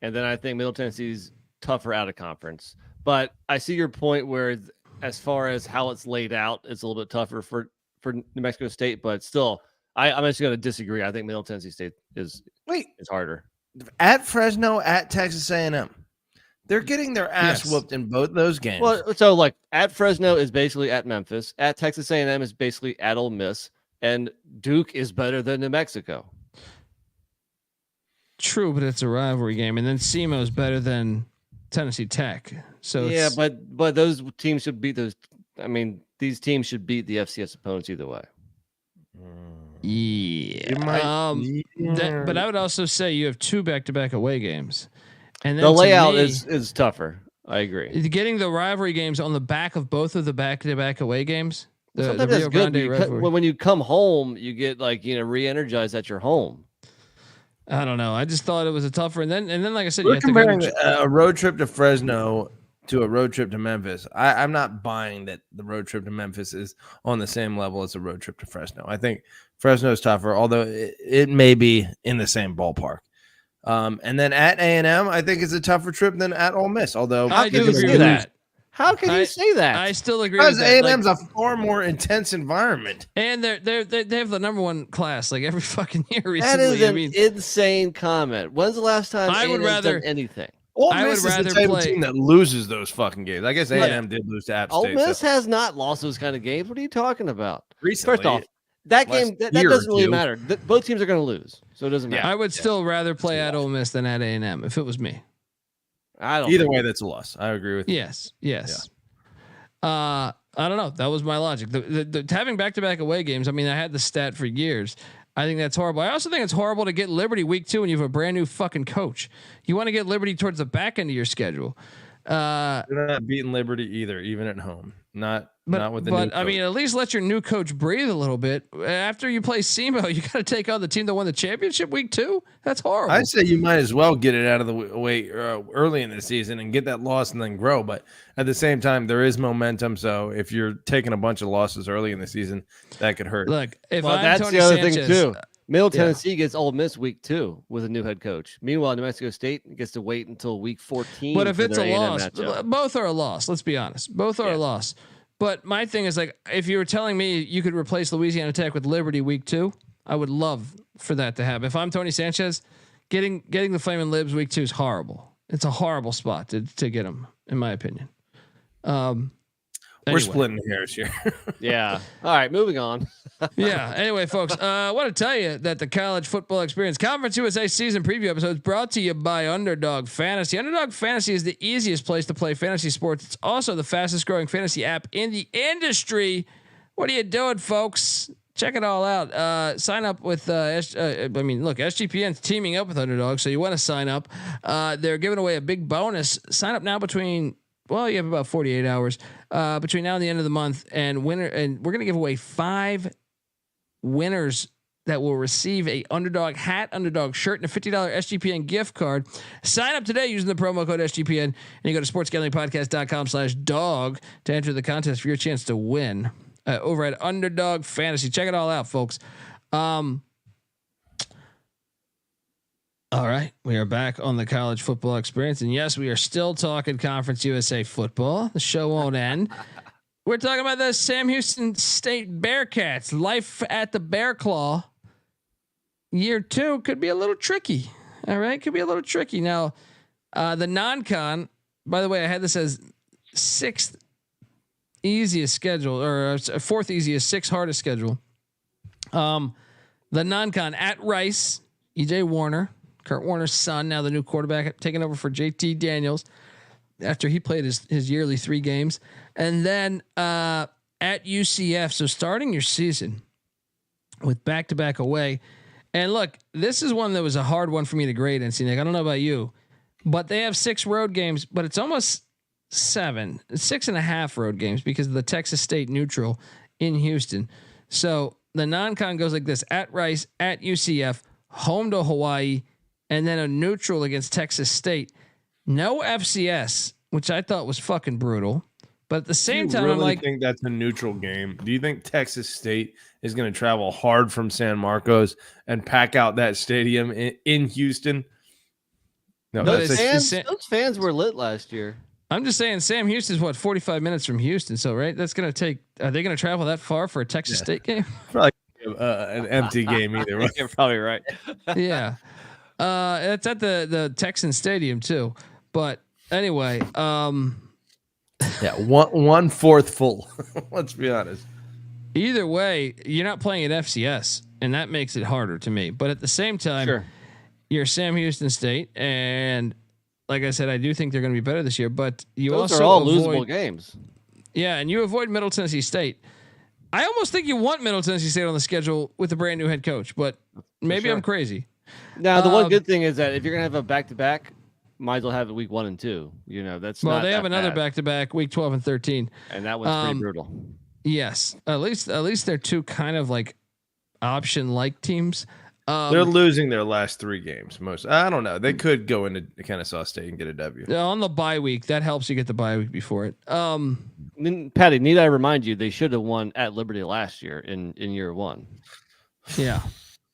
And then I think Middle Tennessee's tougher out of conference. But I see your point where as far as how it's laid out, it's a little bit tougher for New Mexico State, but still, I'm just going to disagree. I think Middle Tennessee State is harder. At Fresno, at Texas A&M, they're getting their ass whooped in both those games. Well, so at Fresno is basically at Memphis. At Texas A&M is basically at Ole Miss, and Duke is better than New Mexico. True, but it's a rivalry game, and then SEMO is better than Tennessee Tech. So yeah, but those teams should beat those. I mean, these teams should beat the FCS opponents either way. Yeah. But I would also say you have 2 back-to-back away games, and then the layout is tougher. I agree. Getting the rivalry games on the back of both of the back-to-back away games. Sometimes that's good. When you come home, you get re-energized at your home. I don't know. I just thought it was a tougher, and then like I said, we're you have comparing to go a road trip to Fresno to a road trip to Memphis. I'm not buying that the road trip to Memphis is on the same level as a road trip to Fresno. I think Fresno is tougher, although it may be in the same ballpark. And then at A&M, I think it's a tougher trip than at Ole Miss. Although I do agree with that. How can you say that? I still agree because with that. A&M's a far more intense environment, and they have the number 1 class every fucking year recently. That is an insane comment. When's the last time I would rather done anything? Ole Miss is the type of team that loses those fucking games. I guess A&M did lose to App State. Ole Miss has not lost those kind of games. What are you talking about? Recently, first off, that game that doesn't really matter. Both teams are going to lose, so it doesn't matter. I would still rather play at Ole Miss than at A&M if it was me. I don't. Either way, that's a loss. I agree with you. Yes. Yeah. I don't know. That was my logic. The having back-to-back away games. I mean, I had the stat for years. I think that's horrible. I also think it's horrible to get Liberty week 2 when you have a brand new fucking coach. You want to get Liberty towards the back end of your schedule. They're not beating Liberty either, even at home. Not with the new coach. I mean, at least let your new coach breathe a little bit. After you play SEMO, you got to take on the team that won the championship week 2. That's horrible. I'd say you might as well get it out of the way early in the season and get that loss and then grow. But at the same time, there is momentum. So if you're taking a bunch of losses early in the season, that could hurt. Look, if that's Tony the other Sanchez, thing too. Middle Tennessee gets Ole Miss week 2 with a new head coach. Meanwhile, New Mexico State gets to wait until week 14. But if it's a A&M loss, matchup. both are a loss. Let's be honest. Both are a loss. But my thing is if you were telling me you could replace Louisiana Tech with Liberty week 2, I would love for that to happen. If I'm Tony Sanchez, getting the Flaming Libs week 2 is horrible. It's a horrible spot to get them, in my opinion. We're splitting hairs here. Yeah. All right, moving on. Yeah. Anyway, folks, I want to tell you that the College Football Experience Conference USA season preview episode is brought to you by Underdog Fantasy. Underdog Fantasy is the easiest place to play fantasy sports. It's also the fastest growing fantasy app in the industry. What are you doing, folks? Check it all out. Sign up with SGPN's teaming up with Underdog, so you want to sign up. They're giving away a big bonus. Sign up now you have about 48 hours between now and the end of the month, and we're going to give away 5 winners that will receive a Underdog hat, Underdog shirt, and a $50 SGPN gift card. Sign up today using the promo code SGPN, and you go to sportsgamblingpodcast.com/dog to enter the contest for your chance to win over at Underdog Fantasy. Check it all out, folks. All right, we are back on the college football experience, and yes, we are still talking Conference USA football. The show won't end. We're talking about the Sam Houston State Bearcats. Life at the Bear Claw. Year 2 could be a little tricky. All right, could be a little tricky. Now, the non-con. By the way, I had this as 6th easiest schedule, or 4th easiest, 6th hardest schedule. The non-con at Rice, EJ Warner. Kurt Warner's son, now the new quarterback, taking over for JT Daniels after he played his yearly 3 games. And then at UCF. So starting your season with back-to-back away. And look, this is one that was a hard one for me to grade, NC Nick. I don't know about you, but they have 6 road games, but it's almost 7, 6.5 road games because of the Texas State neutral in Houston. So the non-con goes like this: at Rice, at UCF, home to Hawaii, and then a neutral against Texas State. No FCS, which I thought was fucking brutal. But at the same time, I'm like, think that's a neutral game? Do you think Texas State is going to travel hard from San Marcos and pack out that stadium in Houston? No, those fans were lit last year. I'm just saying, Sam Houston's what, 45 minutes from Houston. So, right, that's going to take. Are they going to travel that far for a Texas State game? Probably an empty game either way. You're probably right. Yeah, it's at the Texan Stadium too. But anyway, yeah, 1/4 full. Let's be honest. Either way, you're not playing at FCS, and that makes it harder to me. But at the same time, you're Sam Houston State, and like I said, I do think they're going to be better this year. But you those also are all avoid, losable games. Yeah, and you avoid Middle Tennessee State. I almost think you want Middle Tennessee State on the schedule with a brand new head coach, but maybe I'm crazy. Now, the one good thing is that if you're going to have a back-to-back, might as well have it week 1 and 2. You know, that's well, not they have another bad. back-to-back week 12 and 13, and that one's pretty brutal. Yes, at least they're 2 kind of like option like teams. They're losing their last 3 games. I don't know. They could go into Kennesaw State and get a W. On the bye week, that helps you get the bye week before it. Patty, need I remind you, they should have won at Liberty last year in year 1. Yeah.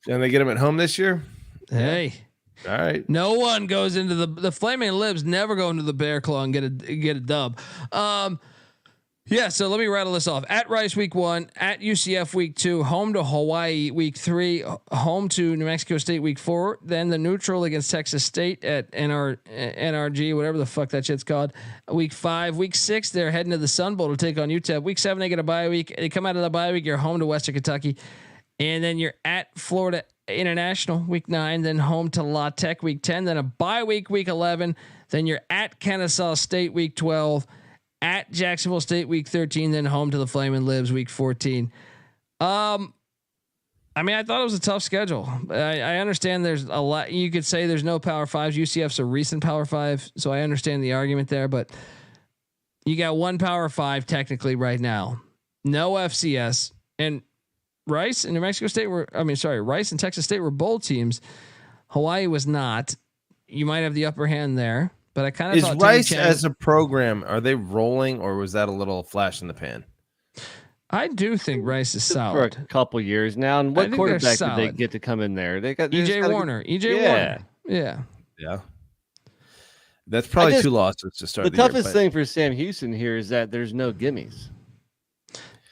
And they get them at home this year? Hey. All right. No one goes into the Flaming Libs never go into the Bear Claw and get a dub. Yeah, so let me rattle this off. At Rice week 1, at UCF week 2, home to Hawaii week 3, home to New Mexico State week 4, then the neutral against Texas State at NRG, whatever the fuck that shit's called, week 5. Week 6, they're heading to the Sun Bowl to take on UTEP. Week 7, they get a bye week. They come out of the bye week, you're home to Western Kentucky. And then you're at Florida International week 9, then home to La Tech week 10, then a bye week 11, then you're at Kennesaw State week 12, at Jacksonville State week 13, then home to the Flaming Libs week 14. I mean, I thought it was a tough schedule. I understand there's a lot. You could say there's no Power 5s. UCF's a recent Power 5, so I understand the argument there, but you got 1 Power 5 technically right now. No FCS, and Rice and New Mexico State Rice and Texas State were bowl teams. Hawaii was not. You might have the upper hand there, but I kind of thought Rice as a program, are they rolling, or was that a little flash in the pan? I do think Rice is solid for a couple years now. And what quarterback did they get to come in there? They got EJ Warner. Warner. Yeah. That's probably 2 losses to start. The toughest thing for Sam Houston here is that there's no gimmies.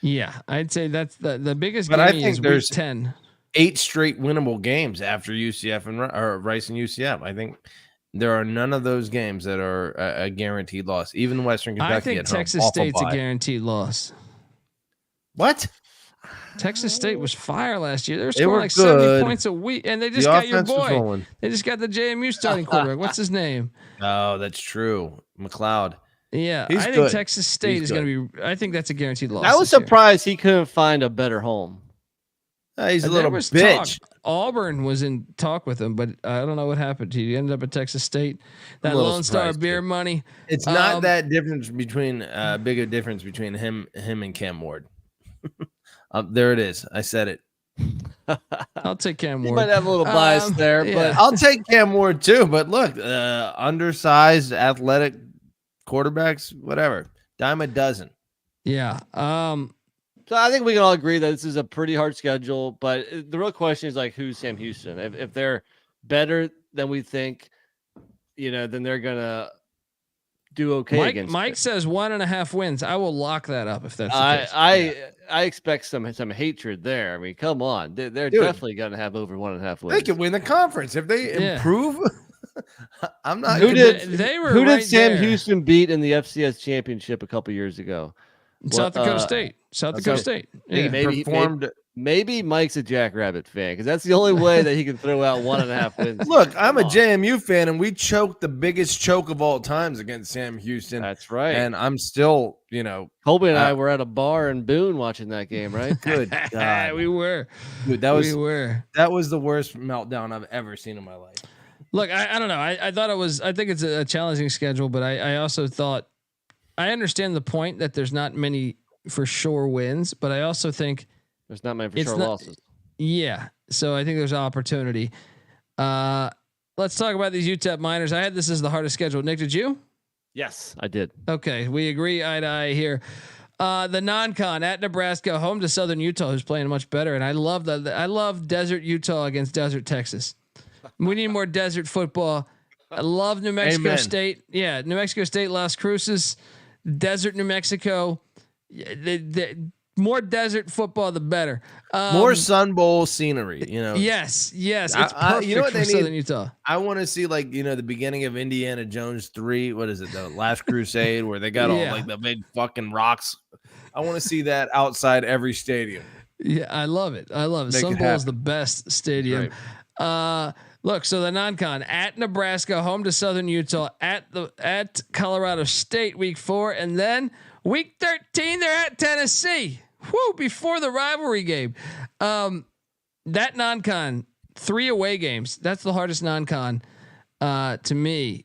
Yeah, I'd say that's the biggest. But I think there's week 10. 8 straight winnable games after UCF or Rice and UCF. I think there are none of those games that are a guaranteed loss. Even Western Kentucky. I think Texas State's a guaranteed loss. What? Texas State was fire last year. They were scoring like 70 points a week, and they just got your boy. They just got the JMU starting quarterback. What's his name? Oh, that's true. McLeod. Yeah, I think Texas State is going to be. I think that's a guaranteed loss. I was surprised he couldn't find a better home. He's a little bitch. Auburn was in talk with him, but I don't know what happened. He ended up at Texas State. That Lone Star beer money. It's not that difference between bigger difference between him and Cam Ward. There it is. I said it. I'll take Cam Ward. You might have a little bias there, but I'll take Cam Ward too. But look, undersized, athletic quarterbacks, whatever, dime a dozen. Yeah. So I think we can all agree that this is a pretty hard schedule, but the real question is like, who's Sam Houston? If they're better than we think, then they're gonna do okay against. Mike says 1.5 wins. I will lock that up if that's the case. I expect some hatred there. I mean, come on, they're definitely gonna have over 1.5 wins. They could win the conference if they improve. I'm not. Who did Sam there. Houston beat in the FCS championship a couple years ago? South Dakota State. South Dakota State. Yeah. Maybe Mike's a Jackrabbit fan because that's the only way that he can throw out 1.5 wins. Look, I'm a JMU fan, and we choked the biggest choke of all times against Sam Houston. That's right. And I'm still, Colby and I were at a bar in Boone watching that game, right? Good God. We were. Dude, that was the worst meltdown I've ever seen in my life. Look, I don't know. I thought I think it's a challenging schedule, but I also thought I understand the point that there's not many for sure wins, but I also think there's not many for sure losses. Yeah. So I think there's opportunity. Let's talk about these UTEP Miners. I had this as the hardest schedule. Nick, did you? Yes, I did. Okay. We agree eye to eye here. The non-con at Nebraska, home to Southern Utah, who's playing much better. And I love that. I love Desert Utah against Desert Texas. We need more desert football. I love New Mexico State. Yeah. New Mexico State, Las Cruces, Desert New Mexico. The more desert football, the better. More Sun Bowl scenery, Yes, it's perfect you know what for they Southern need? Utah. I want to see the beginning of Indiana Jones 3. What is it? The Last Crusade, where they got all the big fucking rocks. I want to see that outside every stadium. Yeah, I love it. Sun Bowl is the best stadium. Right. Look, so the non-con at Nebraska, home to Southern Utah, at Colorado State, week 4, and then week 13 they're at Tennessee. Whoo! Before the rivalry game, that non-con 3 away games. That's the hardest non-con to me.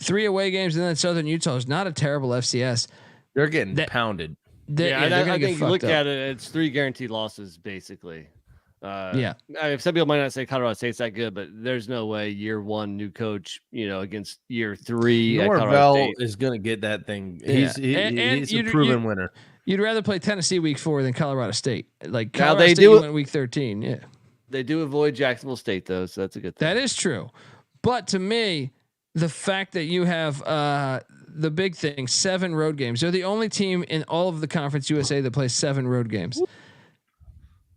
3 away games, and then Southern Utah is not a terrible FCS. They're getting pounded. I think you look at it. It's 3 guaranteed losses basically. I mean, some people might not say Colorado State's that good, but there's no way year 1 new coach, against year 3. Norvell is going to get that thing. Yeah. He's a proven winner. You'd rather play Tennessee week 4 than Colorado State. Like Colorado State went week 13. Yeah, they do avoid Jacksonville State though, so that's a good thing. That is true, but to me, the fact that you have the big thing, 7 road games. They're the only team in all of the Conference USA that plays 7 road games.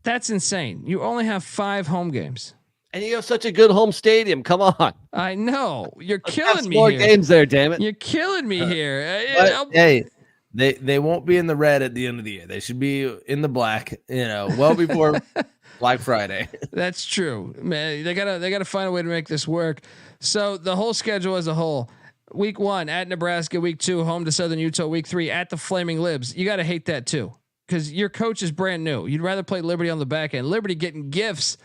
That's insane. You only have 5 home games. And you have such a good home stadium. Come on. I know. You're killing me more here. Games there, damn it. You're killing me here. Hey, they won't be in the red at the end of the year. They should be in the black, well before Black Friday. That's true. Man, they gotta find a way to make this work. So the whole schedule as a whole. Week 1 at Nebraska, week 2 home to Southern Utah, week 3 at the Flaming Libs. You got to hate that too, because your coach is brand new. You'd rather play Liberty on the back end. Liberty getting gifts,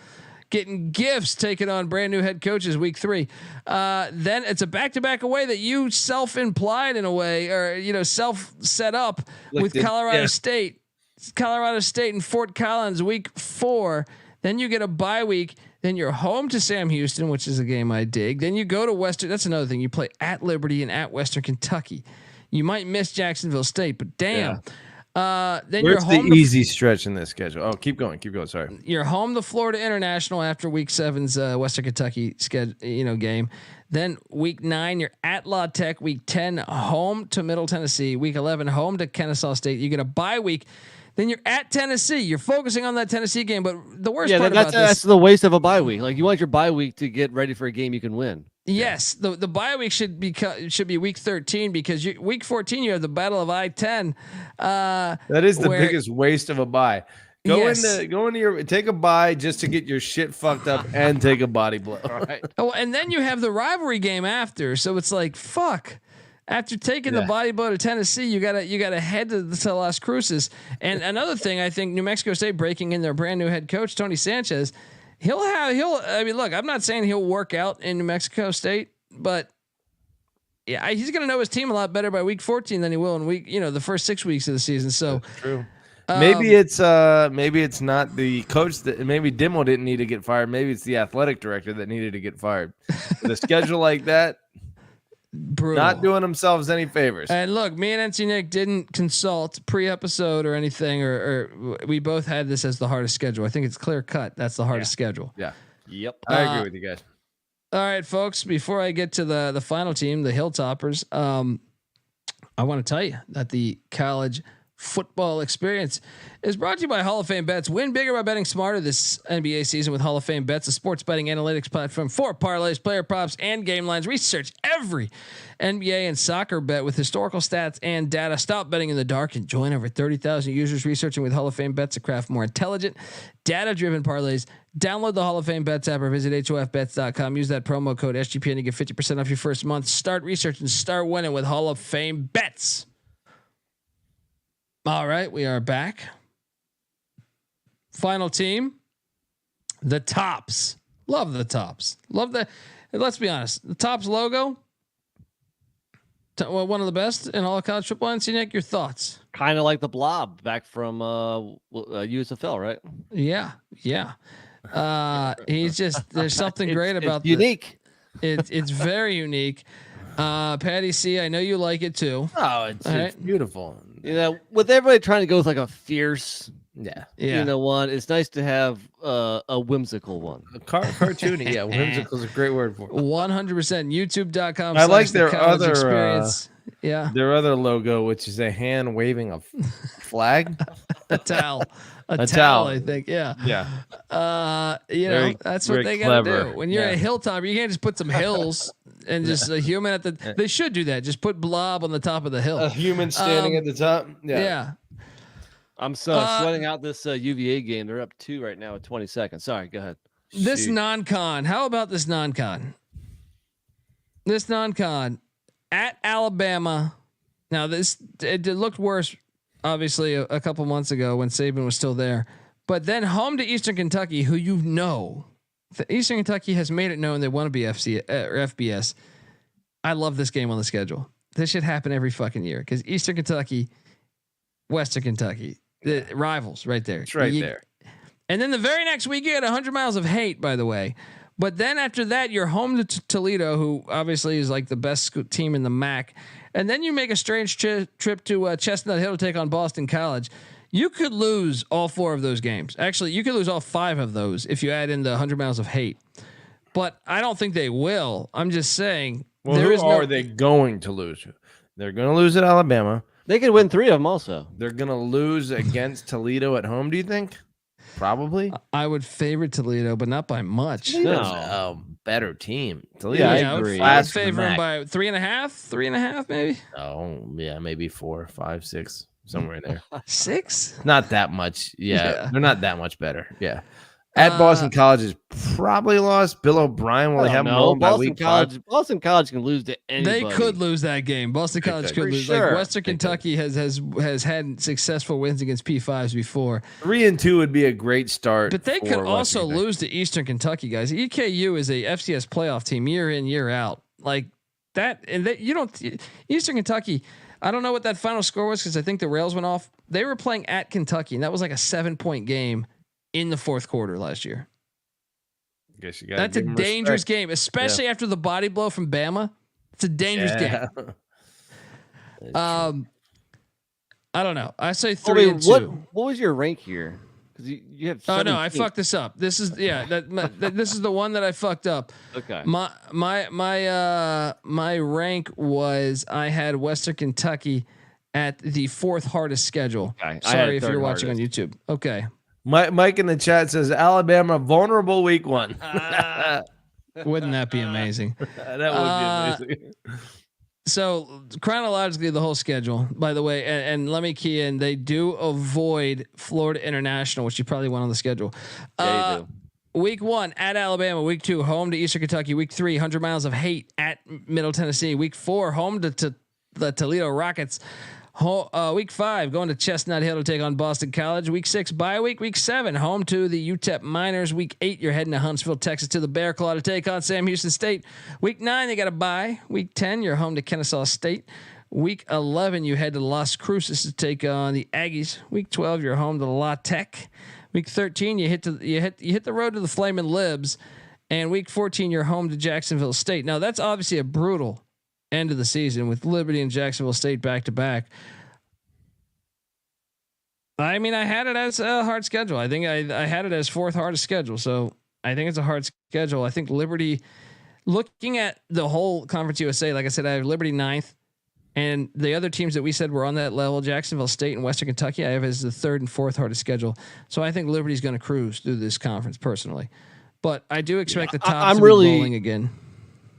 taking on brand new head coaches week 3. Then it's a back-to-back away that you self-implied in a way, or self set up with Colorado State. Colorado State and Fort Collins week 4. Then you get a bye week. Then you're home to Sam Houston, which is a game I dig. Then you go to Western. That's another thing. You play at Liberty and at Western Kentucky. You might miss Jacksonville State, but damn. Yeah. Then Where's you're home the easy stretch in this schedule? Oh, keep going. Sorry. You're home to Florida International after week 7's Western Kentucky game. Then week 9, you're at La Tech. Week 10, home to Middle Tennessee. Week 11, home to Kennesaw State. You get a bye week. Then you're at Tennessee. You're focusing on that Tennessee game, but the worst part about this, that's the waste of a bye week. Like, you want your bye week to get ready for a game you can win. Yes, the bye week should be week 13, because week 14 you have the Battle of I-10. That is the biggest waste of a bye. Go into your take a bye just to get your shit fucked up and take a body blow. Right. Oh, and then you have the rivalry game after, so it's like fuck. After taking the body blow to Tennessee, you gotta head to Las Cruces. And another thing, I think New Mexico State breaking in their brand new head coach Tony Sanchez. Look, I'm not saying he'll work out in New Mexico State, but yeah, he's gonna know his team a lot better by week 14 than he will in the first 6 weeks of the season. So that's true. Maybe it's not the coach that maybe Dimmo didn't need to get fired. Maybe it's the athletic director that needed to get fired. The schedule like that. Brutal. Not doing themselves any favors. And look, me and NC Nick didn't consult pre-episode or anything, or we both had this as the hardest schedule. I think it's clear cut. That's the hardest schedule. Yeah. Yep. I agree with you guys. All right, folks. Before I get to the final team, the Hilltoppers, I want to tell you that the college football experience is brought to you by Hall of Fame Bets. Win bigger by betting smarter this NBA season with Hall of Fame Bets, a sports betting analytics platform for parlays, player props, and game lines. Research every NBA and soccer bet with historical stats and data. Stop betting in the dark and join over 30,000 users researching with Hall of Fame Bets to craft more intelligent, data-driven parlays. Download the Hall of Fame Bets app or visit hofbets.com. Use that promo code SGPN to get 50% off your first month. Start researching, start winning with Hall of Fame Bets. All right, we are back. Final team, the Tops. Love the Tops. Love the. Let's be honest, the Tops logo. One of the best in all of college football. And Nick, your thoughts? Kind of like the Blob back from USFL, right? Yeah. He's just there's something great about it's unique. It's very unique. Patty C, I know you like it too. Oh, it's beautiful. You know, with everybody trying to go with like a fierce, yeah. You know what? It's nice to have a whimsical one. Cartoony, yeah. Whimsical is a great word for it. 100%. YouTube.com. I like their other experience. Their other logo, which is a hand waving a flag, a towel, a towel. I think, yeah. You know, that's what they got to do. When you're a hilltop, you can't just put some hills and just a human at the. They should do that. Just put Blob on the top of the hill. A human standing at the top. Yeah. I'm sweating out this UVA game. They're up 2 right now with 20 seconds. Sorry, go ahead. This non-con. How about this non-con? This non-con at Alabama. Now it looked worse, obviously, a couple months ago when Saban was still there. But then home to Eastern Kentucky, who Eastern Kentucky has made it known they want to be FBS. I love this game on the schedule. This should happen every fucking year because Eastern Kentucky, Western Kentucky, the rivals right there. It's right there. And then the very next week, you get 100 miles of hate, by the way. But then after that, you're home to Toledo, who obviously is like the best team in the MAC. And then you make a strange trip to Chestnut Hill to take on Boston College. You could lose all 4 of those games. Actually, you could lose all 5 of those if you add in the 100 miles of hate. But I don't think they will. I'm just saying. Well, who are they going to lose? They're going to lose at Alabama. They could win 3 of them also. They're going to lose against Toledo at home, do you think? Probably. I would favor Toledo, but not by much. Toledo's a better team. Toledo, I agree. I would favor them by 3.5, maybe. Oh, yeah, maybe 4, 5, 6, somewhere in there. 6? Not that much. Yeah, they're not that much better. Yeah. At Boston College is probably lost. Bill O'Brien will have them by week 5. Boston College can lose to anybody. They could lose that game. Boston College could lose. Sure. Like Western Kentucky has had successful wins against P5s before. 3-2 would be a great start. But they could also lose to Eastern Kentucky, guys. EKU is a FCS playoff team year in, year out. Like that, and Eastern Kentucky. I don't know what that final score was because I think the rails went off. They were playing at Kentucky, and that was like a 7-point game in the 4th quarter last year. Guess you That's a dangerous game, especially after the body blow from Bama. It's a dangerous game. I don't know. I say 3-2. What was your rank here? Because you have. Oh no, I fucked this up. This is this is the one that I fucked up. Okay. My rank was I had Western Kentucky at the 4th hardest schedule. Okay. Sorry if you're watching on YouTube. Okay. Mike in the chat says Alabama vulnerable week 1. Wouldn't that be amazing? That would be amazing. So chronologically, the whole schedule, by the way, and let me key in, they do avoid Florida International, which you probably want on the schedule. Yeah, you do. Week 1 at Alabama. Week 2 home to Eastern Kentucky. Week 3 100 miles of hate at Middle Tennessee. Week 4 home to the Toledo Rockets. Week 5 going to Chestnut Hill to take on Boston College. Week 6 bye week. Week 7 home to the UTEP Miners. Week 8 you're heading to Huntsville, Texas to the Bear Claw to take on Sam Houston State. Week 9 they got a bye. Week 10 you're home to Kennesaw State. Week 11 you head to Las Cruces to take on the Aggies. Week 12 you're home to La Tech. Week 13 you hit the road to the Flamin' Libs, and week 14 you're home to Jacksonville State. Now that's obviously a brutal end of the season with Liberty and Jacksonville State back to back. I mean, I had it as a hard schedule. I think I had it as 4th hardest schedule. So I think it's a hard schedule. I think Liberty looking at the whole Conference USA, like I said, I have Liberty 9th, and the other teams that we said were on that level, Jacksonville State and Western Kentucky, I have as the 3rd and 4th hardest schedule. So I think Liberty's going to cruise through this conference personally, but I do expect the top to be bowling again.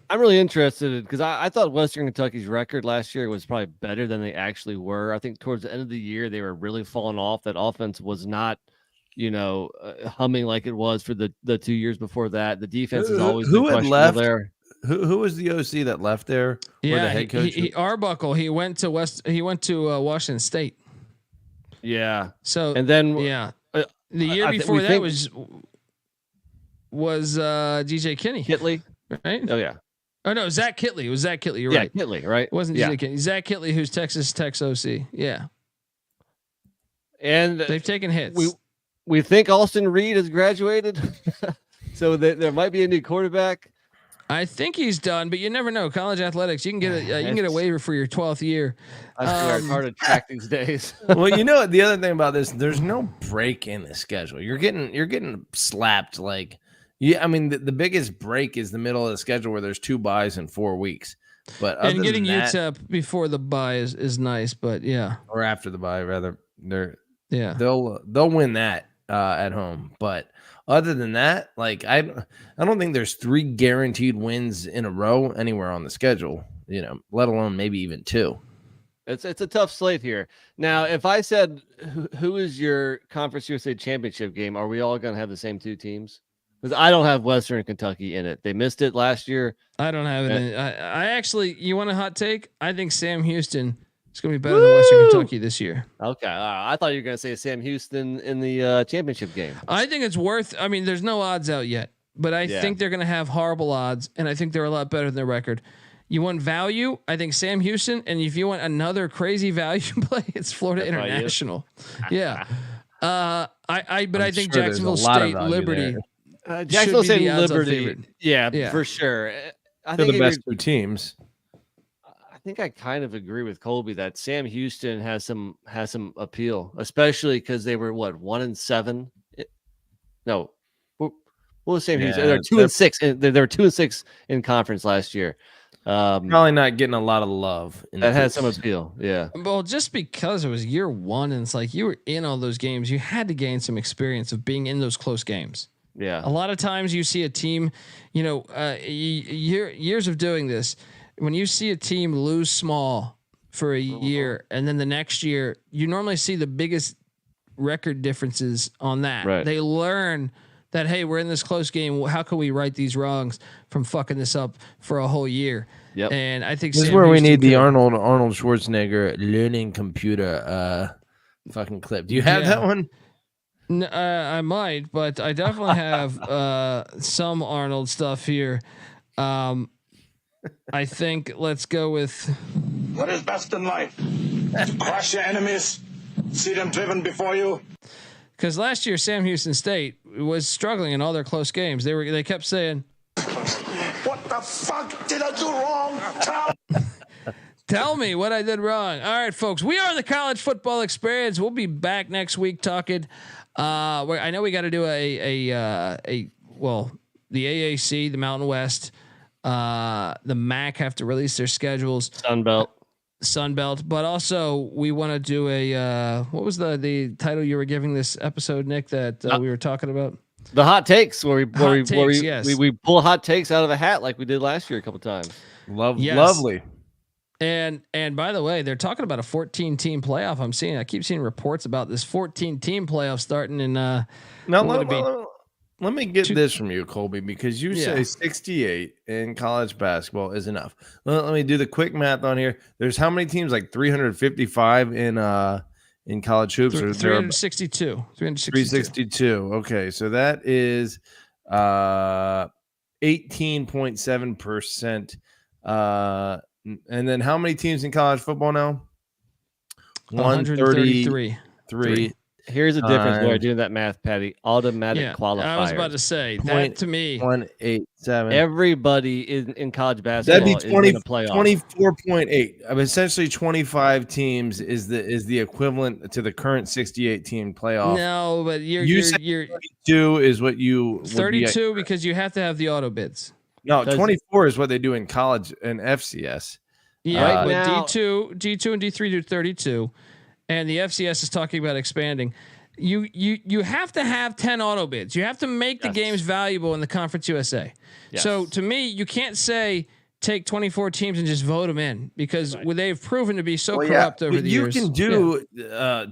I'm really interested because I thought Western Kentucky's record last year was probably better than they actually were. I think towards the end of the year, they were really falling off. That offense was not, humming like it was for the 2 years before that. The defense has always been questionable left there. Who was the OC that left there? Yeah, the head coach Arbuckle. He went to Washington State. Yeah. So and then the year before that was DJ Kinney. Kitley, right? Oh yeah. Oh no, Zach Kitley. It was Zach Kitley. You're yeah, right. Kitley, right? It wasn't DJ Kitley. Zach Kitley, who's Texas Tech's OC. Yeah. And they've taken hits. We think Austin Reed has graduated, so there might be a new quarterback. I think he's done, but you never know. College athletics, you can get a waiver for your 12th year. I swear it's hard to track these days. Well, the other thing about this, there's no break in the schedule. You're getting slapped like. Yeah, I mean the biggest break is the middle of the schedule where there's 2 buys in 4 weeks. But and getting UTEP before the bye is nice, but yeah, or after the bye rather. They'll win that at home. But other than that, like I don't think there's 3 guaranteed wins in a row anywhere on the schedule. Let alone maybe even 2. It's a tough slate here. Now, if I said who is your Conference USA championship game, are we all going to have the same 2 teams? Because I don't have Western Kentucky in it. They missed it last year. I don't have it in it. I actually, you want a hot take? I think Sam Houston is going to be better than Western Kentucky this year. Okay. I thought you were going to say Sam Houston in the championship game. I think it's worth, there's no odds out yet, but I think they're going to have horrible odds, and I think they're a lot better than their record. You want value? I think Sam Houston, and if you want another crazy value play, it's Florida International. Yeah. I think Jacksonville State, Liberty. Jacksonville State Liberty, yeah, for sure. I think they're the best 2 teams. I think I kind of agree with Colby that Sam Houston has some appeal, especially because they were 1-7. No, what was Sam Houston? They're 2-6. They were 2-6 in conference last year. Probably not getting a lot of love. That has some appeal. Yeah. Well, just because it was year 1, and it's like you were in all those games, you had to gain some experience of being in those close games. Yeah. A lot of times you see a team, years of doing this, when you see a team lose small for a year and then the next year, you normally see the biggest record differences on that. Right. They learn that, hey, we're in this close game. How can we right these wrongs from fucking this up for a whole year? Yep. And I think this is where we need the Arnold Schwarzenegger learning computer fucking clip. Do you have that one? I might, but I definitely have some Arnold stuff here. I think let's go with what is best in life: to crush your enemies, see them driven before you. Because last year Sam Houston State was struggling in all their close games. They kept saying, "What the fuck did I do wrong? Tell me what I did wrong." All right, folks, we are the College Football Experience. We'll be back next week talking. I know we got to do the AAC, the Mountain West, the MAC have to release their schedules. Sunbelt, but also we want to do what was the title you were giving this episode, Nick, that we were talking about? The hot takes where we pull hot takes out of a hat like we did last year a couple times. Lovely. And by the way, they're talking about a 14-team playoff. I keep seeing reports about this 14-team playoff starting in. Let me get this from you, Colby, because you say 68 in college basketball is enough. Let me do the quick math on here. There's how many teams? Like 355 in college hoops. 362. 362. Okay, so that is 18.7%. And then how many teams in college football now? 133. Here's the difference when we're doing that math, Patty. Automatic qualifiers. I was about to say that to me. 187. Everybody in college basketball that'd be 20, is in a playoff. 24.8. Essentially 25 teams is the equivalent to the current 68 team playoff. No, but you're 32 is what you 32 because you have to have the auto bids. No, 24 is what they do in college and FCS. Yeah, but now- D2 and D3 do 32, and the FCS is talking about expanding. You have to have 10 auto bids. You have to make the games valuable in the Conference USA. Yes. So to me, you can't say take 24 teams and just vote them in because they've proven to be so corrupt over the years. You can do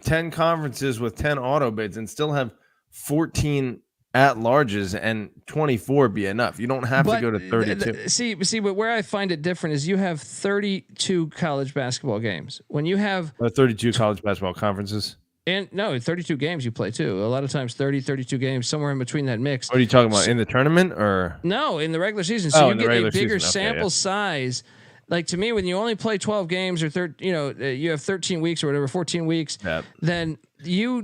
10 conferences with 10 auto bids and still have 14 at larges and 24 be enough. You don't have to go to 32. See, but where I find it different is you have 32 college basketball games. When you have 32 college basketball conferences. And no, 32 games you play too. A lot of times 30, 32 games, somewhere in between that mix. What are you talking about? In the tournament or? No, in the regular season. So you get a bigger season. sample size. Like to me, when you only play 12 games or you have 13 weeks or whatever, 14 weeks, then you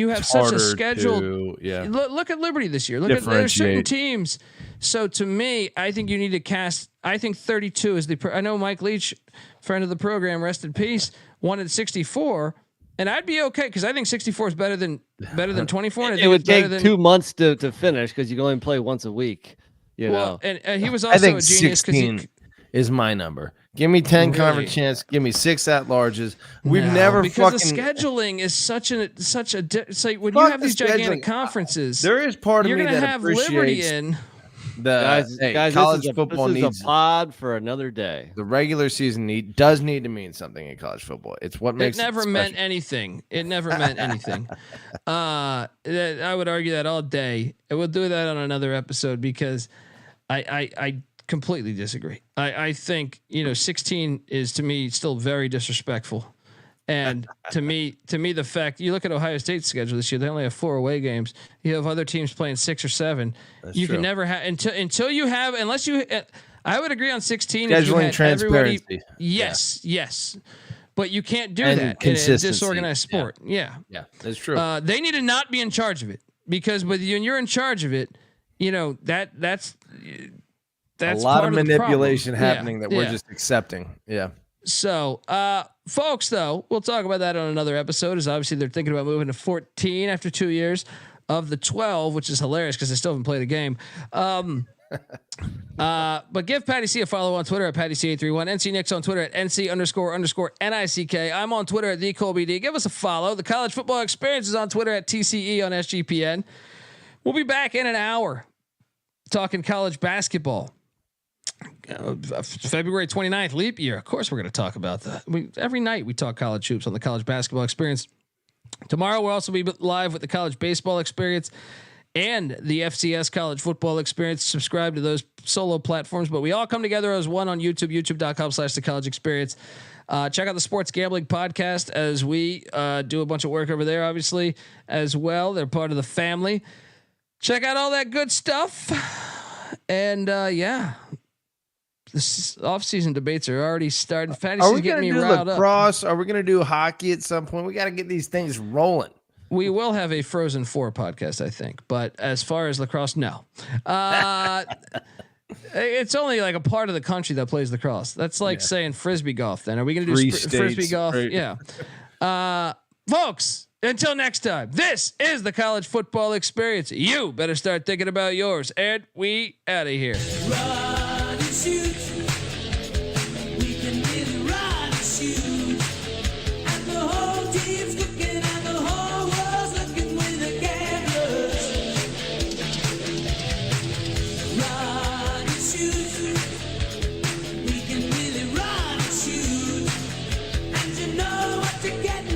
have such a schedule. Look at Liberty this year. Look at there's certain teams. So to me, I think you need to cast. I think 32 is I know Mike Leach, friend of the program, rest in peace, wanted 64. And I'd be okay because I think 64 is better than 24. And it would take 2 months to finish because you can only play once a week. You know, and he was also I think a genius 16 is my number. Give me 10 conference chance. Give me 6 at larges. We've never because fucking the scheduling is such a it's like when you have these gigantic conferences. There is part of you're me gonna that have Liberty appreciates in. Guys, college football this needs is a pod for another day. The regular season does need to mean something in college football. It's what makes it never meant anything. It never meant anything. I would argue that all day. And we'll do that on another episode because I completely disagree. I think 16 is to me still very disrespectful. And to me, the fact you look at Ohio State's schedule this year, they only have 4 away games. You have other teams playing 6 or 7. You can never have until you have unless you. I would agree on 16. Scheduling transparency. Yes, but you can't do that in a disorganized sport. Yeah, that's true. They need to not be in charge of it because when you're in charge of it, that's a lot of manipulation happening that we're just accepting. Yeah. So, folks, though, we'll talk about that on another episode. As obviously they're thinking about moving to 14 after 2 years of the 12, which is hilarious because they still haven't played a game. But give Patty C a follow on Twitter at PattyC831. NC Nick's on Twitter at NC__NICK. I'm on Twitter at TheColbyD. Give us a follow. The College Football Experience is on Twitter at TCE on SGPN. We'll be back in an hour talking college basketball. February 29th, leap year. Of course, we're going to talk about that. Every night we talk college hoops on the College Basketball Experience. Tomorrow we'll also be live with the College Baseball Experience and the FCS College Football Experience. Subscribe to those solo platforms, but we all come together as one on YouTube, youtube.com/the College Experience. Check out the Sports Gambling Podcast as we do a bunch of work over there, obviously, as well. They're part of the family. Check out all that good stuff. And this off-season debates are already starting. Patty's getting me riled up. Lacrosse? Are we going to do hockey at some point? We got to get these things rolling. We will have a Frozen 4 podcast, I think. But as far as lacrosse, no. It's only like a part of the country that plays lacrosse. That's like saying Frisbee golf. Then are we going to do Frisbee golf? Right. Yeah. Folks, until next time, this is the College Football Experience. You better start thinking about yours. And we out of here. Run and shoot. We can really run and shoot. And the whole team's looking and the whole world's looking with the cameras. Run and shoot. We can really run and shoot. And you know what you're getting.